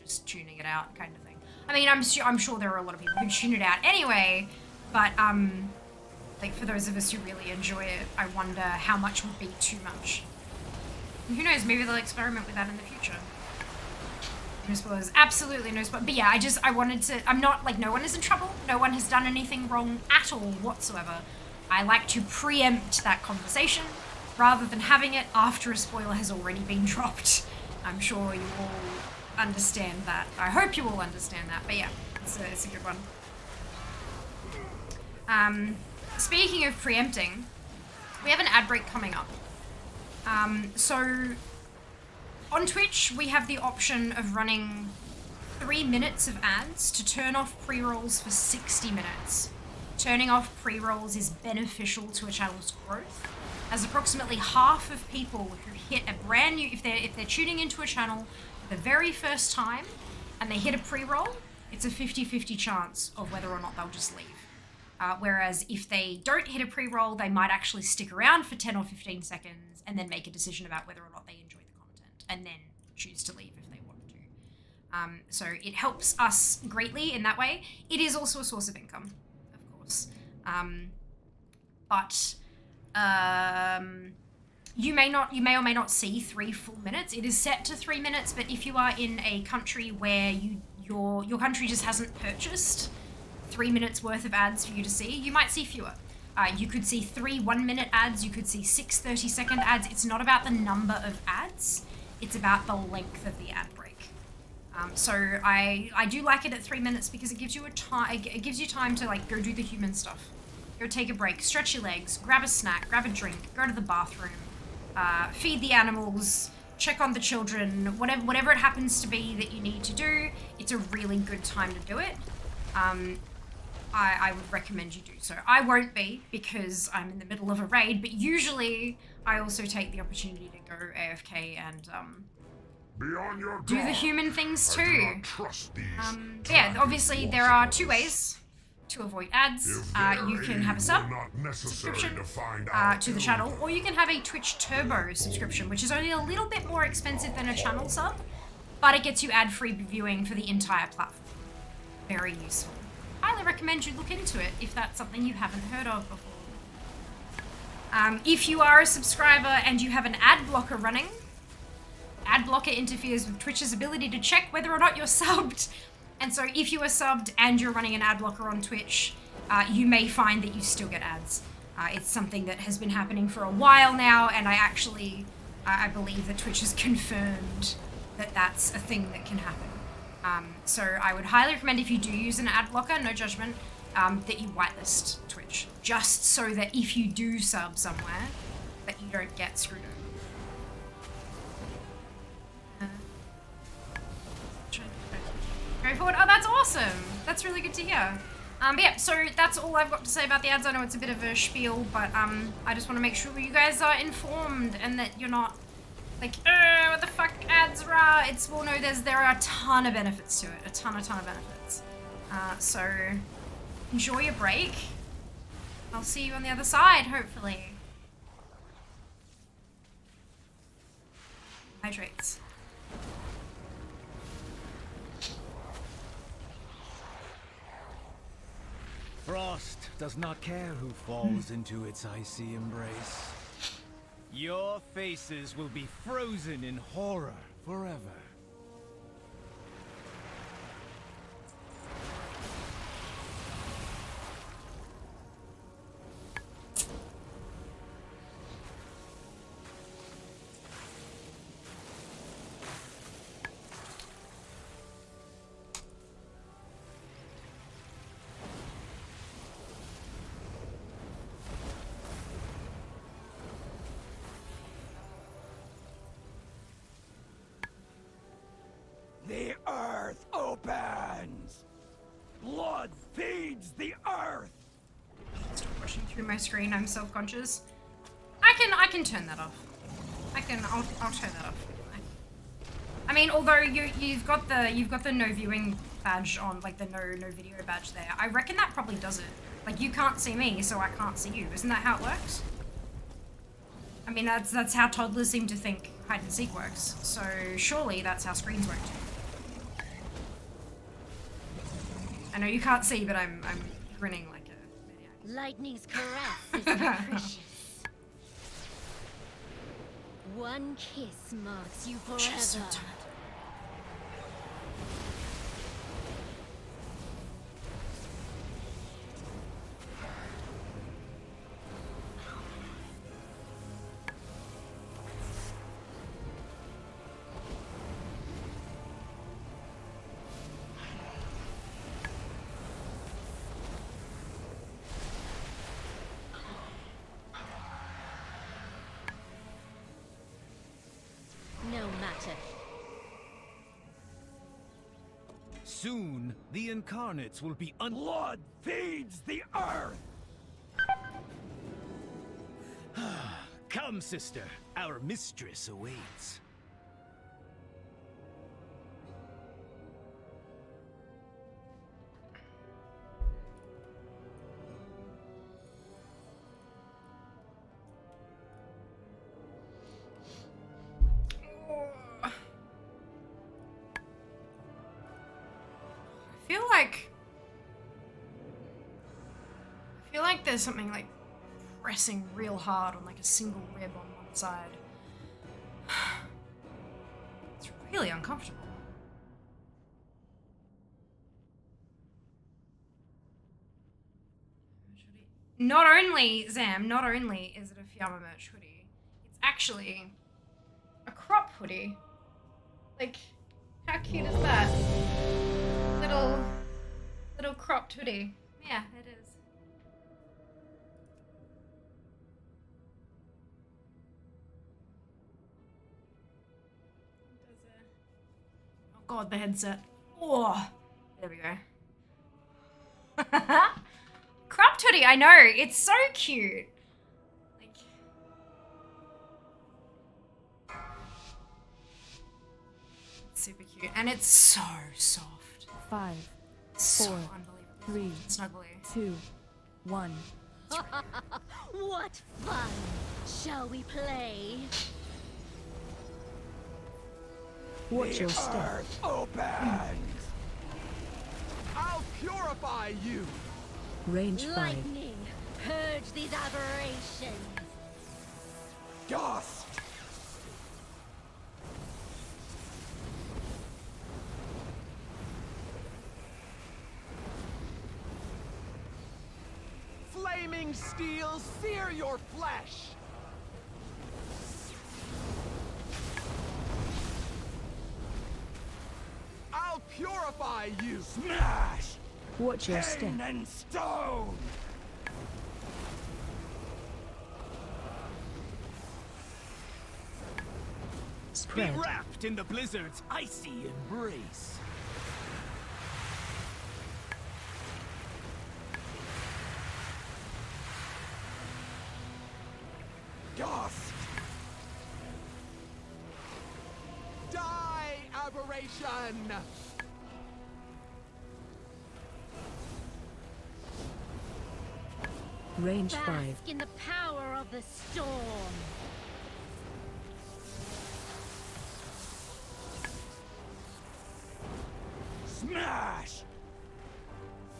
just tuning it out kind of thing. I mean, I'm sure there are a lot of people who tune it out anyway, but for those of us who really enjoy it, I wonder how much would be too much. Who knows, maybe they'll experiment with that in the future. No spoilers. Absolutely no spoilers. But yeah, I wanted to, I'm not, no one is in trouble. No one has done anything wrong at all whatsoever. I like to preempt that conversation rather than having it after a spoiler has already been dropped. I'm sure you all understand that. I hope you all understand that. But yeah, it's a good one. Speaking of preempting, we have an ad break coming up. So on Twitch, we have the option of running 3 minutes of ads to turn off pre-rolls for 60 minutes. Turning off pre-rolls is beneficial to a channel's growth, as approximately half of people who hit a brand new, if they're tuning into a channel for the very first time and they hit a pre-roll, it's a 50-50 chance of whether or not they'll just leave. Whereas if they don't hit a pre-roll, they might actually stick around for 10 or 15 seconds and then make a decision about whether or not they enjoy the content and then choose to leave if they want to. So it helps us greatly in that way. It is also a source of income, of course. You may or may not see 3 full minutes. It is set to 3 minutes, but if you are in a country where your country just hasn't purchased 3 minutes worth of ads for you to see, you might see fewer. You could see 3 1-minute ads, you could see 6 30-second ads. It's not about the number of ads, it's about the length of the ad break. So I do like it at 3 minutes because it gives you time to go do the human stuff. Go take a break, stretch your legs, grab a snack, grab a drink, go to the bathroom, feed the animals, check on the children, whatever it happens to be that you need to do. It's a really good time to do it. I would recommend you do so. I won't be because I'm in the middle of a raid, but usually I also take the opportunity to go AFK and do the human things too. Yeah, obviously there are 2 ways to avoid ads. You can have a subscription to the channel, or you can have a Twitch Turbo subscription, which is only a little bit more expensive than a channel sub, but it gets you ad-free viewing for the entire platform. Very useful. Highly recommend you look into it if that's something you haven't heard of before. If you are a subscriber and you have an ad blocker running, ad blocker interferes with Twitch's ability to check whether or not you're subbed. And so if you are subbed and you're running an ad blocker on Twitch, you may find that you still get ads. It's something that has been happening for a while now, and I believe that Twitch has confirmed that that's a thing that can happen. So I would highly recommend, if you do use an ad blocker, no judgment, that you whitelist Twitch, just so that if you do sub somewhere, that you don't get screwed over. Go forward. Oh, that's awesome. That's really good to hear. But yeah, so that's all I've got to say about the ads. I know it's a bit of a spiel, but I just want to make sure you guys are informed and that you're not like, what the fuck, ads, rah. Well, no, there are a ton of benefits to it. A ton of benefits. So enjoy your break. I'll see you on the other side, hopefully. Hydrates. Frost does not care who falls into its icy embrace. Your faces will be frozen in horror forever. The earth opens! Blood feeds the earth! Stop rushing through my screen. I'm self-conscious. I can turn that off. I'll turn that off. I mean, although you've got the no viewing badge on, like the no video badge there. I reckon that probably does it. Like you can't see me, so I can't see you. Isn't that how it works? I mean, that's how toddlers seem to think hide and seek works. So surely that's how screens work too. I know you can't see, but I'm grinning like a maniac. Lightning's caress is capricious. One kiss marks you forever. No matter. Soon, the Incarnates will be Blood feeds the earth! Come, sister. Our mistress awaits. I feel like there's something like pressing real hard on like a single rib on one side. It's really uncomfortable. Not only, Zam, not only is it a Fiamma merch hoodie, it's actually a crop hoodie. Like, how cute is that? Little cropped hoodie. Yeah, it is. Oh god, the headset. Oh, there we go. Cropped hoodie, I know, it's so cute. Like, it's super cute, and it's so soft. 5, So 4, unbelievable. 3, Snuggly. 2, 1. What fun! Shall we play? Watch your step. Earth opens! I'll purify you! Range 5. Lightning, purge these aberrations. Dust! Flaming steel, sear your flesh! I'll purify you! Smash! Watch your step. Pain and stone! Be Spread. wrapped in the blizzard's icy embrace. Dust! Die, aberration! Range 5. Bask in the power of the storm. Smash!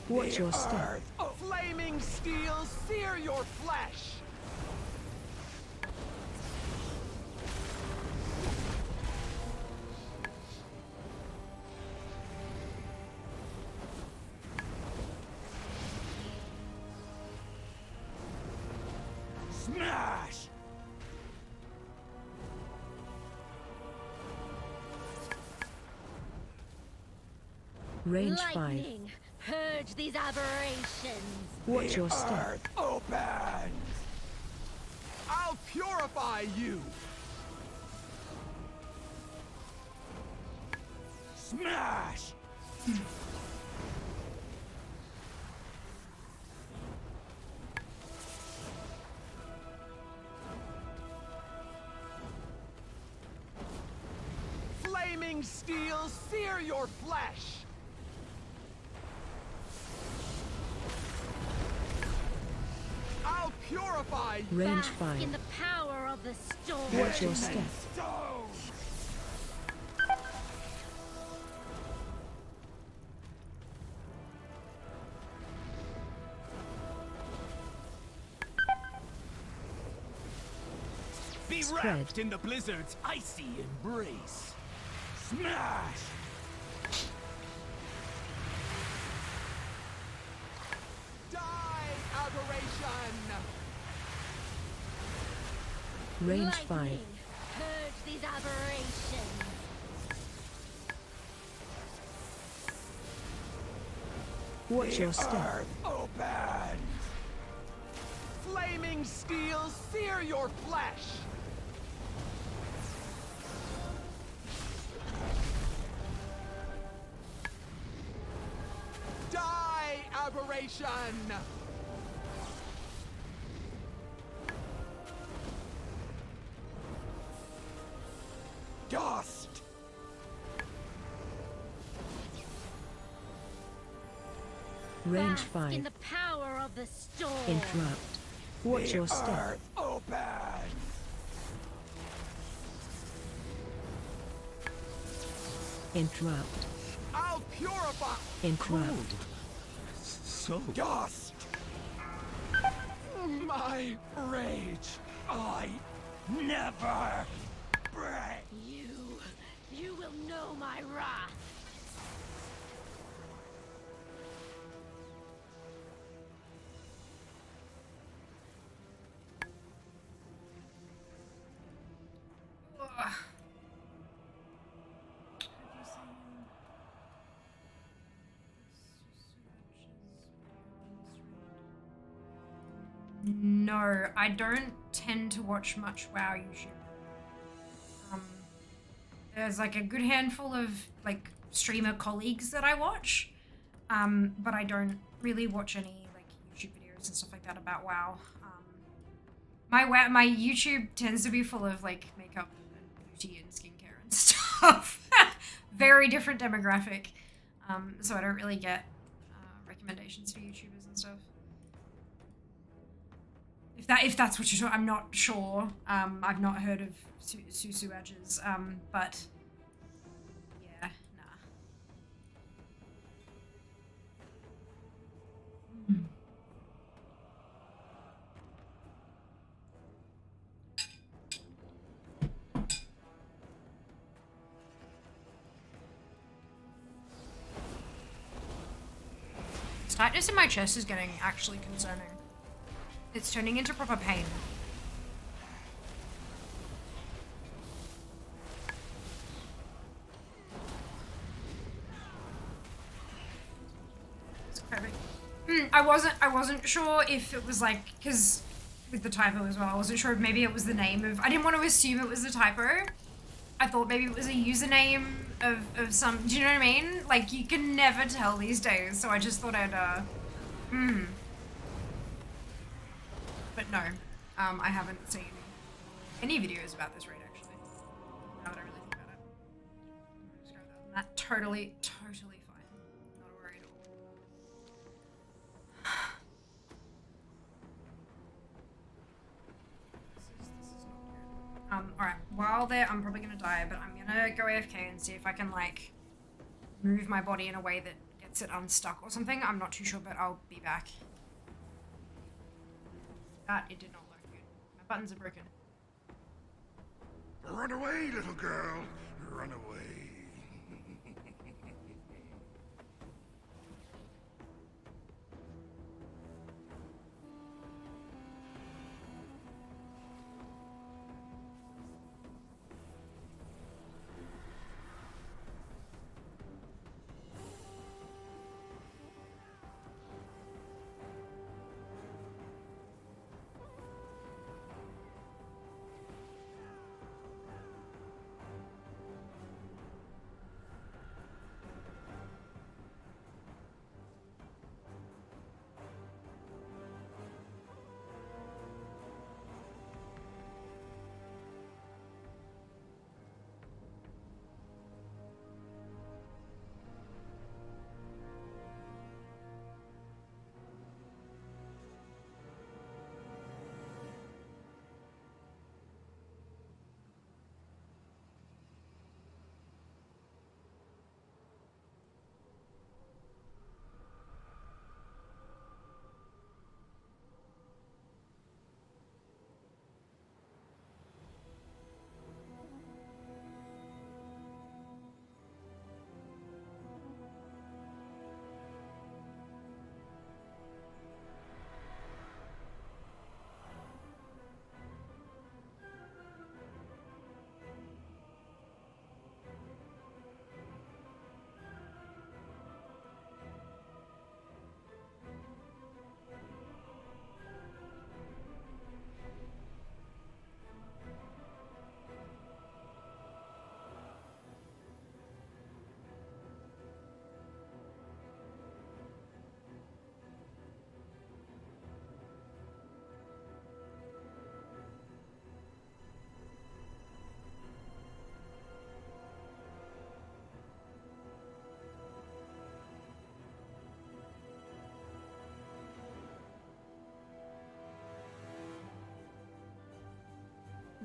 Watch your step. Earth, Flaming steel sear your flesh! Smash! Range 5. Lightning, purge these aberrations. Watch your step. Earth opens! I'll purify you! Smash! Flaming steel sear your flesh! I'll purify you! Range Bask 5. in the power of the storm. Watch your step. Stone! Be Spread. wrapped in the blizzard's icy embrace. Smash! Die, aberration! Range 5. Lightning, purge these aberrations. Watch your step. Earth opens! Flaming steel sear your flesh! Die, aberration! Dust! Range Bask 5. in the power of the storm. Interrupt. Watch your step. Earth opens! Interrupt. I'll purify! Interrupt. So dust! My rage, I never break! You will know my wrath. No, I don't tend to watch much WoW YouTube. There's like a good handful of like streamer colleagues that I watch, but I don't really watch any like YouTube videos and stuff like that about WoW. My YouTube tends to be full of like makeup and beauty and skincare and stuff. Very different demographic, so I don't really get recommendations for YouTubers and stuff. If that's what you're talking, I'm not sure. I've not heard of Susu Edges, but yeah, nah. Tightness in my chest is getting actually concerning. It's turning into proper pain. It's perfect. I wasn't sure if it was like, because with the typo as well, I wasn't sure if maybe it was the name of, I didn't want to assume it was the typo. I thought maybe it was a username of some, do you know what I mean? Like, you can never tell these days, so I just thought I'd, But no, I haven't seen any videos about this raid, actually. Now that I really think about it. Just grab that. That totally fine. Not a worry at all. This is not good. Alright, while there, I'm probably gonna die, but I'm gonna go AFK and see if I can, like, move my body in a way that gets it unstuck or something. I'm not too sure, but I'll be back. That it did not look good. My buttons are broken. Run away, little girl. Run away.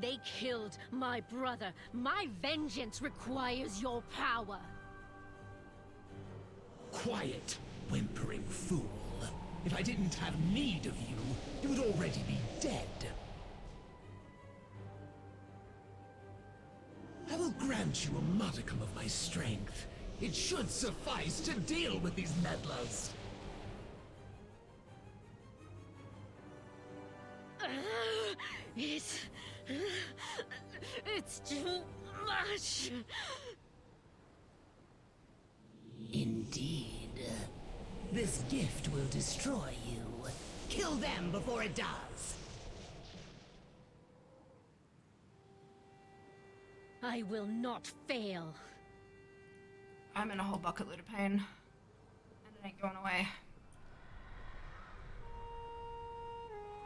They killed my brother. My vengeance requires your power. Quiet, whimpering fool. If I didn't have need of you, you would already be dead. I will grant you a modicum of my strength. It should suffice to deal with these meddlers. It's too much. Indeed. This gift will destroy you. Kill them before it does. I will not fail. I'm in a whole bucket load of pain. And it ain't going away.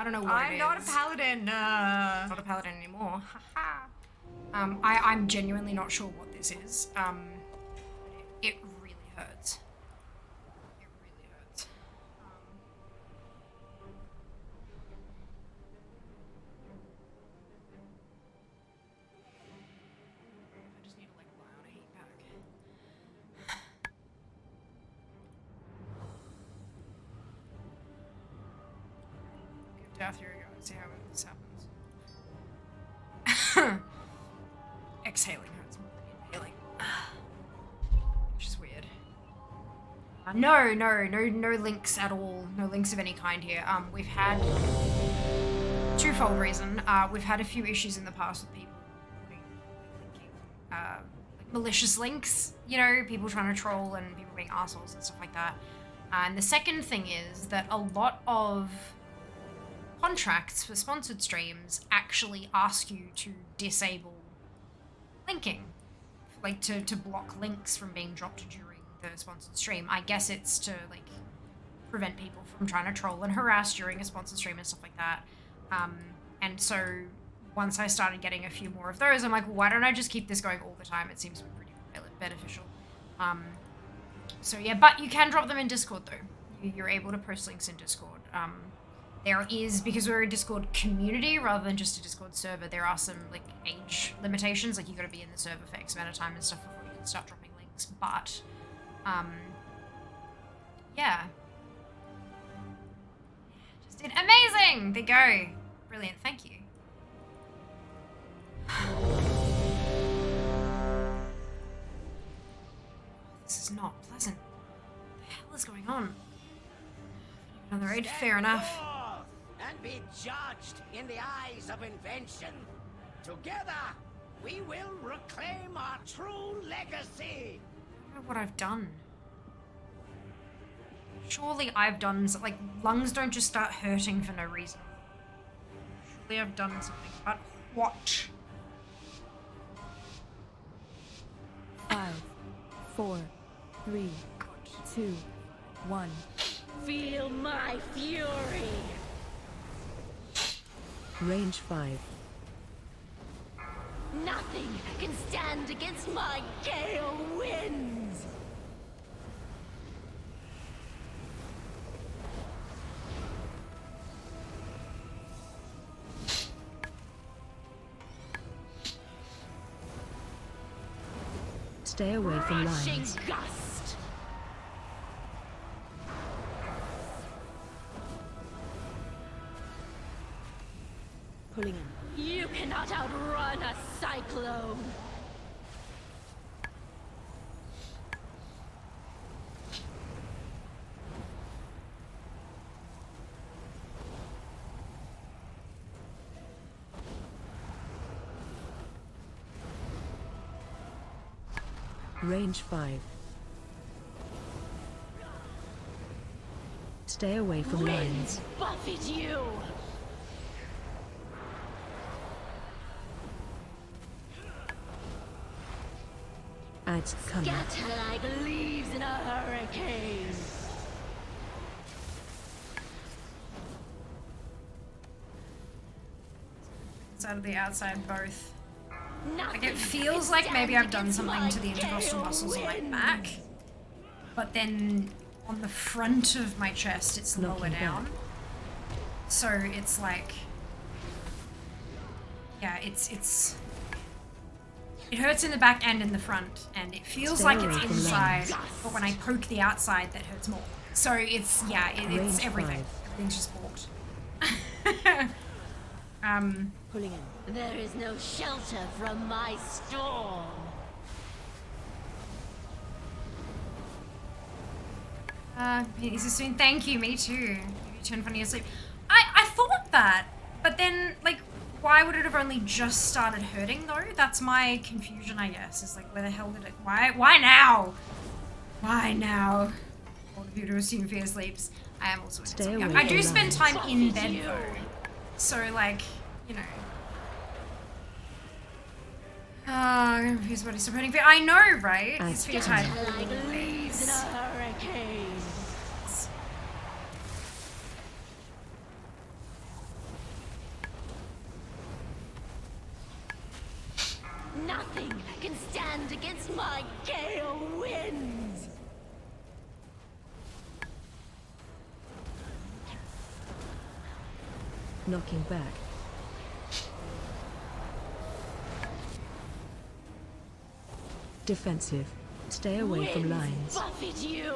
I don't know what I'm it not a is. paladin. Not a paladin anymore. Haha. I'm genuinely not sure what this is. It really hurts. It really hurts. I just need to like lie on a heat pack. Good death, here we go. Let's see how this happens. Exhaling hurts more than inhaling. Which is weird. No links at all. No links of any kind here. We've had twofold reason. We've had a few issues in the past with people linking, like malicious links. You know, people trying to troll and people being assholes and stuff like that. And the second thing is that a lot of contracts for sponsored streams actually ask you to disable linking, like to block links from being dropped during the sponsored stream. I guess it's to like prevent people from trying to troll and harass during a sponsored stream and stuff like that. And so once I started getting a few more of those, I'm like, well, why don't I just keep this going all the time? It seems pretty beneficial. So yeah, but you can drop them in Discord though. You're able to post links in Discord. There is, because we're a Discord community rather than just a Discord server, there are some like age limitations, like you gotta be in the server for X amount of time and stuff before you can start dropping links, but yeah. Did amazing! There you go. Brilliant, thank you. This is not pleasant. What the hell is going on? Another raid, fair enough. And be judged in the eyes of invention. Together, we will reclaim our true legacy. I don't know what I've done. Surely I've done something. Like, lungs don't just start hurting for no reason. Surely I've done something. But what? 5, 4, 3, 2, 1. Feel my fury. Range 5. Nothing can stand against my gale winds. Stay away from Rushing lines. gust. Pulling in. You cannot outrun a cyclone. Range 5. Stay away from Winds lines. buffet you. Ads coming. Scatter like leaves in a hurricane. Inside of the outside, both. Nothing Like, it feels like maybe I've done something to the intercostal muscles on my back. But then on the front of my chest, it's lower Knocking down. back. So it's like... Yeah, it hurts in the back and in the front, and it feels Stay like away it's from inside, lines. but when I poke the outside, that hurts more. So it's, yeah, it's Range everything. 5. Everything's just balked. Pulling in. There is no shelter from my storm. Is this soon? Thank you, me too. Maybe turn funny asleep. I thought that, but then, like, why would it have only just started hurting though? That's my confusion, I guess. Is like, where the hell did it? Why now? Why now? All of you to assume fear sleeps. I am also. Stay Yeah, away I do from spend lines. time in bed though, so like, you know. I'm confused what he's supporting fear. I know, right? He's fear type Like leaves in a always. hurricane. Nothing can stand against my gale winds. Knocking back. Defensive. Stay away from Winds lines. buffet you.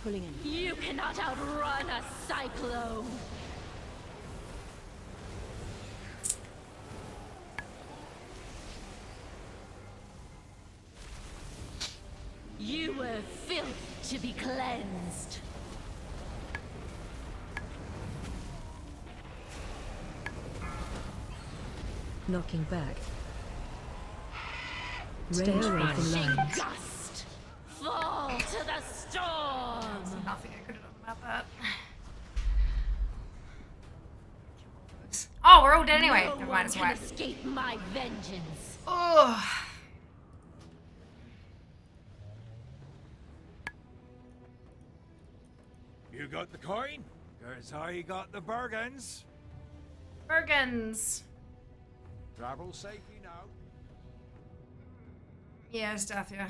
Pulling in. You cannot outrun a cyclone. You were filth to be cleansed. Knocking back. Stay Range away 5. from Rushing lines. gust. Fall to the storm. Nothing I could have done about that. Oh, we're all dead anyway. No Never one mind, it's can white. escape my vengeance. Ugh. You got the coin? Cause I got the bargains. Bergens. Travel safely now. Yeah, stuff, yeah.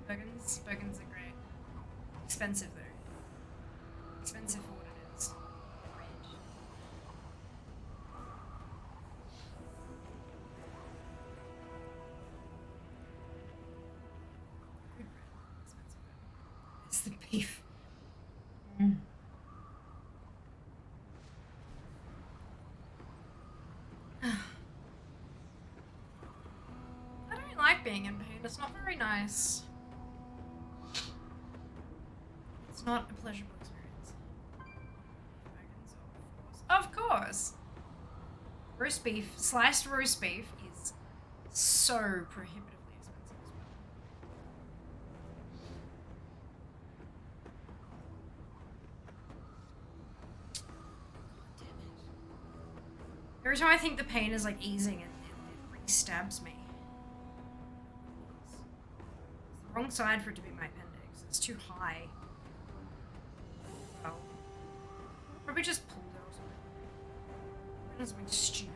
Bergens are great. Expensive though. Expensive for what it is. Red. Good bread. Expensive bread. It's the beef. I don't like being in pain. It's not very nice. It's not a pleasurable experience. Of course. Roast beef, sliced roast beef is so prohibitively expensive as well. God damn it. Every time I think the pain is like easing, it re-stabs me. It's the wrong side for it to be my appendix. It's too high. Oh. Probably just pulled it or something. Or something stupid.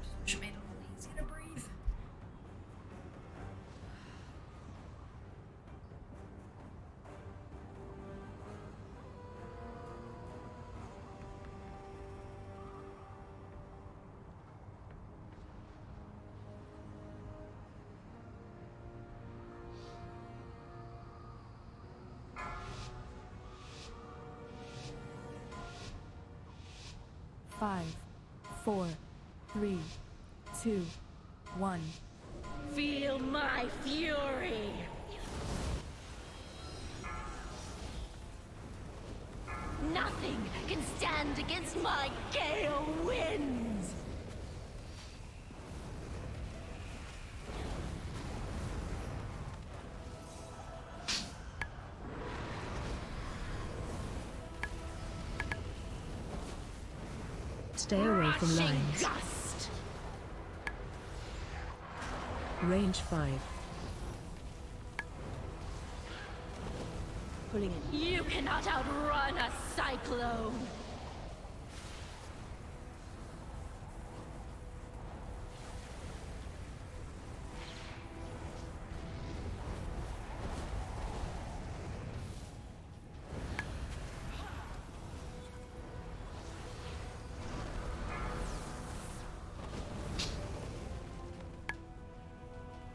Just wish it made it a little easier to breathe. Five, 4, 3, 2, 1. Feel my fury! Nothing can stand against my gale winds! Stay away from lines. Gust. Range 5. Pulling in. You cannot outrun a cyclone!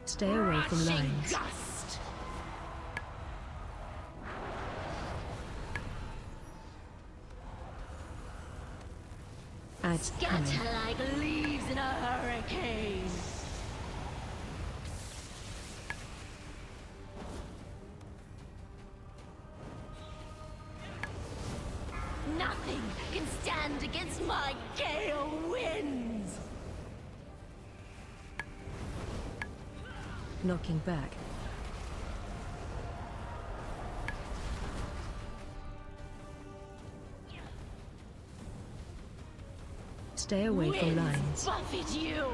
Stay away from lines. Gust. Adds cannon. Scatter like leaves in a hurricane. Nothing can stand against my gale winds. Knocking back. Stay away from lines. Buffet you.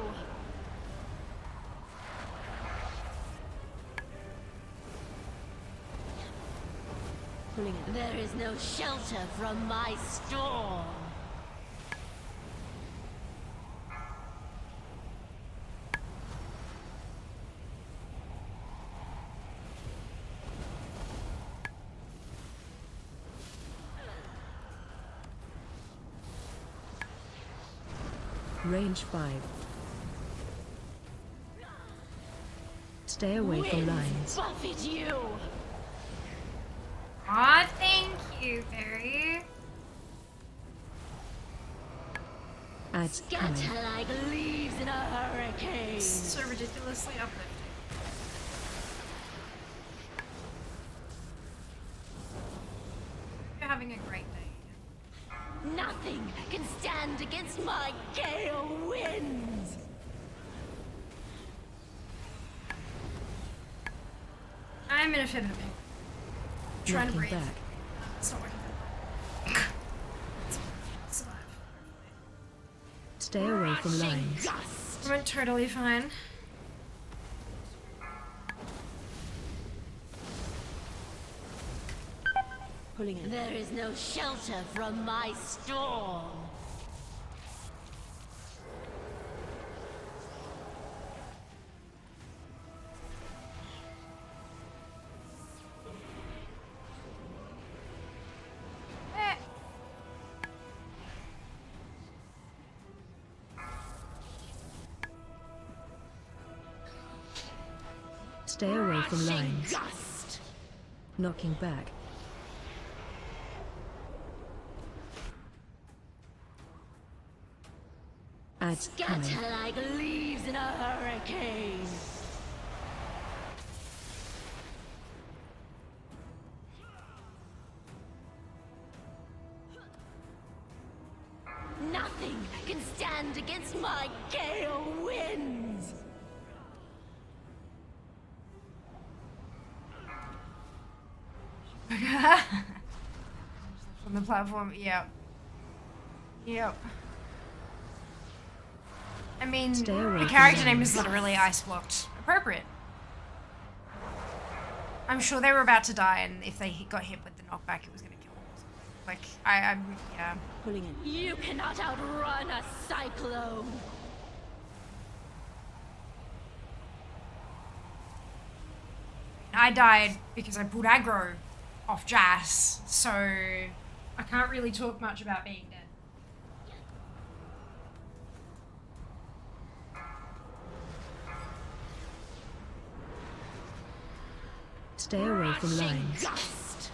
Pulling in. There is no shelter from my storm. Range 5. Stay away from lines. Buffet you. Aw, thank you, Fairy. Adds Scatter cannon. like leaves in a hurricane. So ridiculously uplifting. You're having a great day. Nothing can stand against my gale winds. I'm in a fit of a pig. Trying to Knocking breathe. back. It's not working. Survive. Stay away from lines. Gust. I'm totally fine. Pulling in. There is no shelter from my storm. Stay away from lines. Gust. Knocking back. Ads coming. Scatter like leaves in a hurricane. Nothing can stand against my gale winds. On the platform, yep. Yep. I mean, the character name is literally ice blocked. Appropriate. I'm sure they were about to die, and if they got hit with the knockback, it was gonna kill them. Like, yeah. Pulling in. You cannot outrun a cyclone. I died because I pulled aggro off Jas, so I can't really talk much about being dead. Stay away from lines. Gust.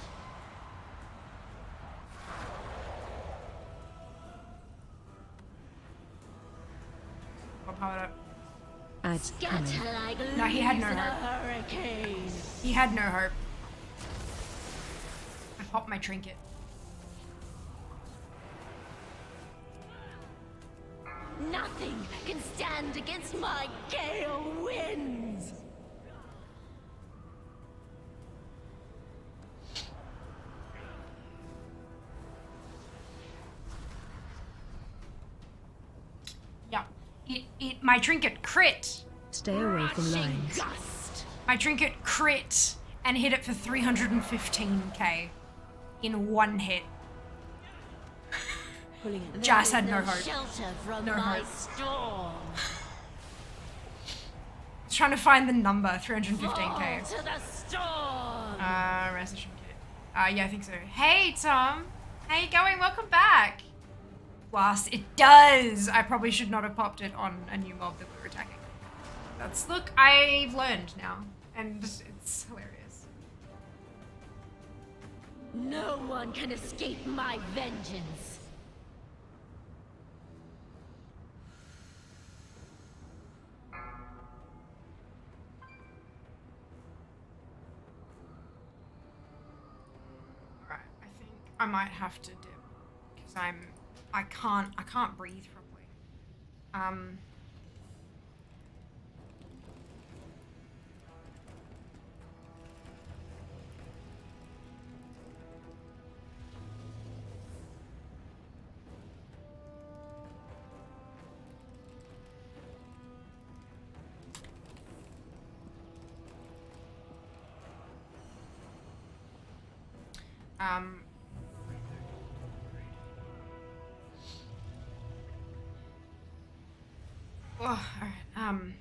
I'll power it up. Ads coming. Scatter like No, he had leaves no in a hope. hurricane. He had no hope. I popped my trinket. Nothing can stand against my gale winds. Yeah. My trinket crit. Stay away from lines. Gust. My trinket crit and hit it for 315k in one hit. Pulling in. Jas There had is no hope. Shelter from No my hope. storm. I was trying to find the number, Fall 315k. to the storm. Where's the trinket? Yeah, I think so. Hey, Tom. How you going? Welcome back. Blast. It does. I probably should not have popped it on a new mob that we were attacking. Look, I've learned now. And it's hilarious. No one can escape my vengeance. Alright, I think I might have to dip. Because I can't breathe properly. Oh, alright,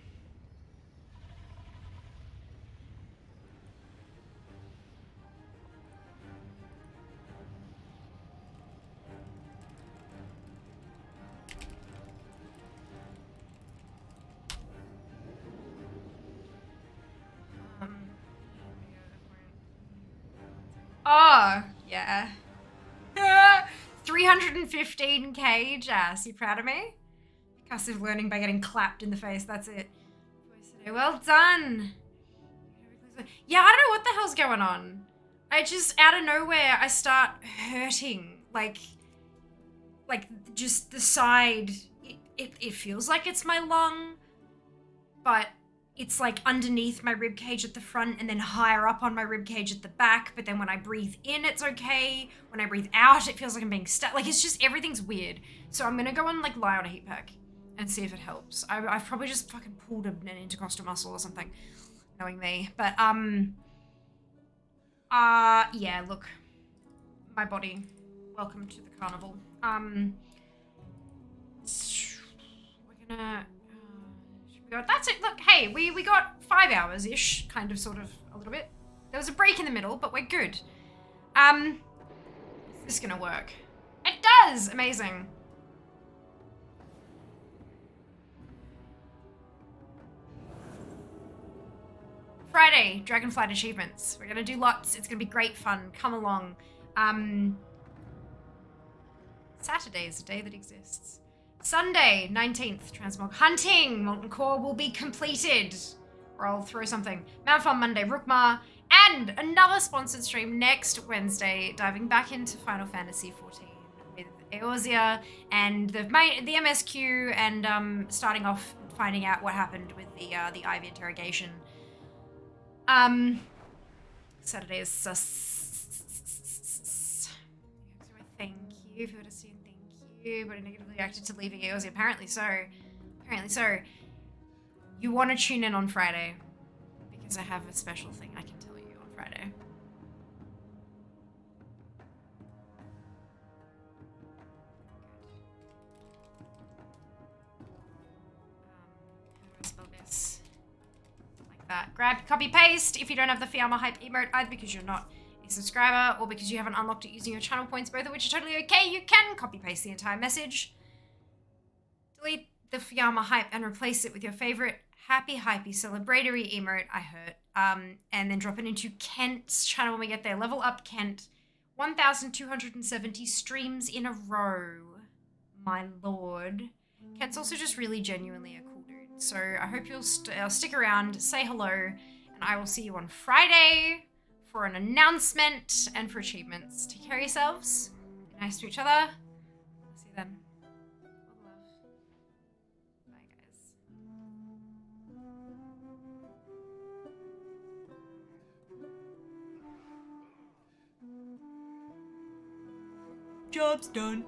oh, yeah. 315k, Jas. You proud of me? Passive learning by getting clapped in the face. That's it. Well done. Yeah, I don't know what the hell's going on. I just, out of nowhere, I start hurting. Like just the side. It feels like it's my lung, but it's like underneath my rib cage at the front and then higher up on my rib cage at the back. But then when I breathe in, it's okay. When I breathe out, it feels like I'm being stuck. Like, it's just, everything's weird. So I'm gonna go and like lie on a heat pack and see if it helps. I've probably just fucking pulled an intercostal muscle or something, knowing me. But yeah, look, my body, welcome to the carnival. We're gonna that's it. Look, hey, we got 5 hours ish, kind of, sort of, a little bit. There was a break in the middle, but we're good. Is this gonna work? It does. Amazing. Friday, Dragonflight achievements. We're gonna do lots. It's gonna be great fun. Come along. Saturday is a day that exists. Sunday, 19th, Transmog Hunting. Molten Core will be completed. Or I'll throw something. Mountfall Monday, Rookmar. And another sponsored stream next Wednesday, diving back into Final Fantasy XIV with Eorzea and the MSQ and starting off finding out what happened with the Ivy interrogation. Saturday is thank you for saying thank you, but I negatively reacted to leaving Eorzea. Apparently so. Apparently so. You want to tune in on Friday because I have a special thing I can tell you on Friday. How do I spell this? Like that. Grab, copy, paste. If you don't have the Fiamma Hype emote, either because you're not a subscriber or because you haven't unlocked it using your channel points, both of which are totally okay, you can copy paste the entire message. Delete the Fiamma Hype and replace it with your favorite happy hypey celebratory emote, I heard, and then drop it into Kent's channel when we get there. Level up Kent. 1,270 streams in a row, my lord. Kent's also just really genuinely a cool dude, so I hope you'll stick around, say hello, and I will see you on Friday for an announcement and for achievements. Take care of yourselves. Be nice to each other. See you then. Job's done.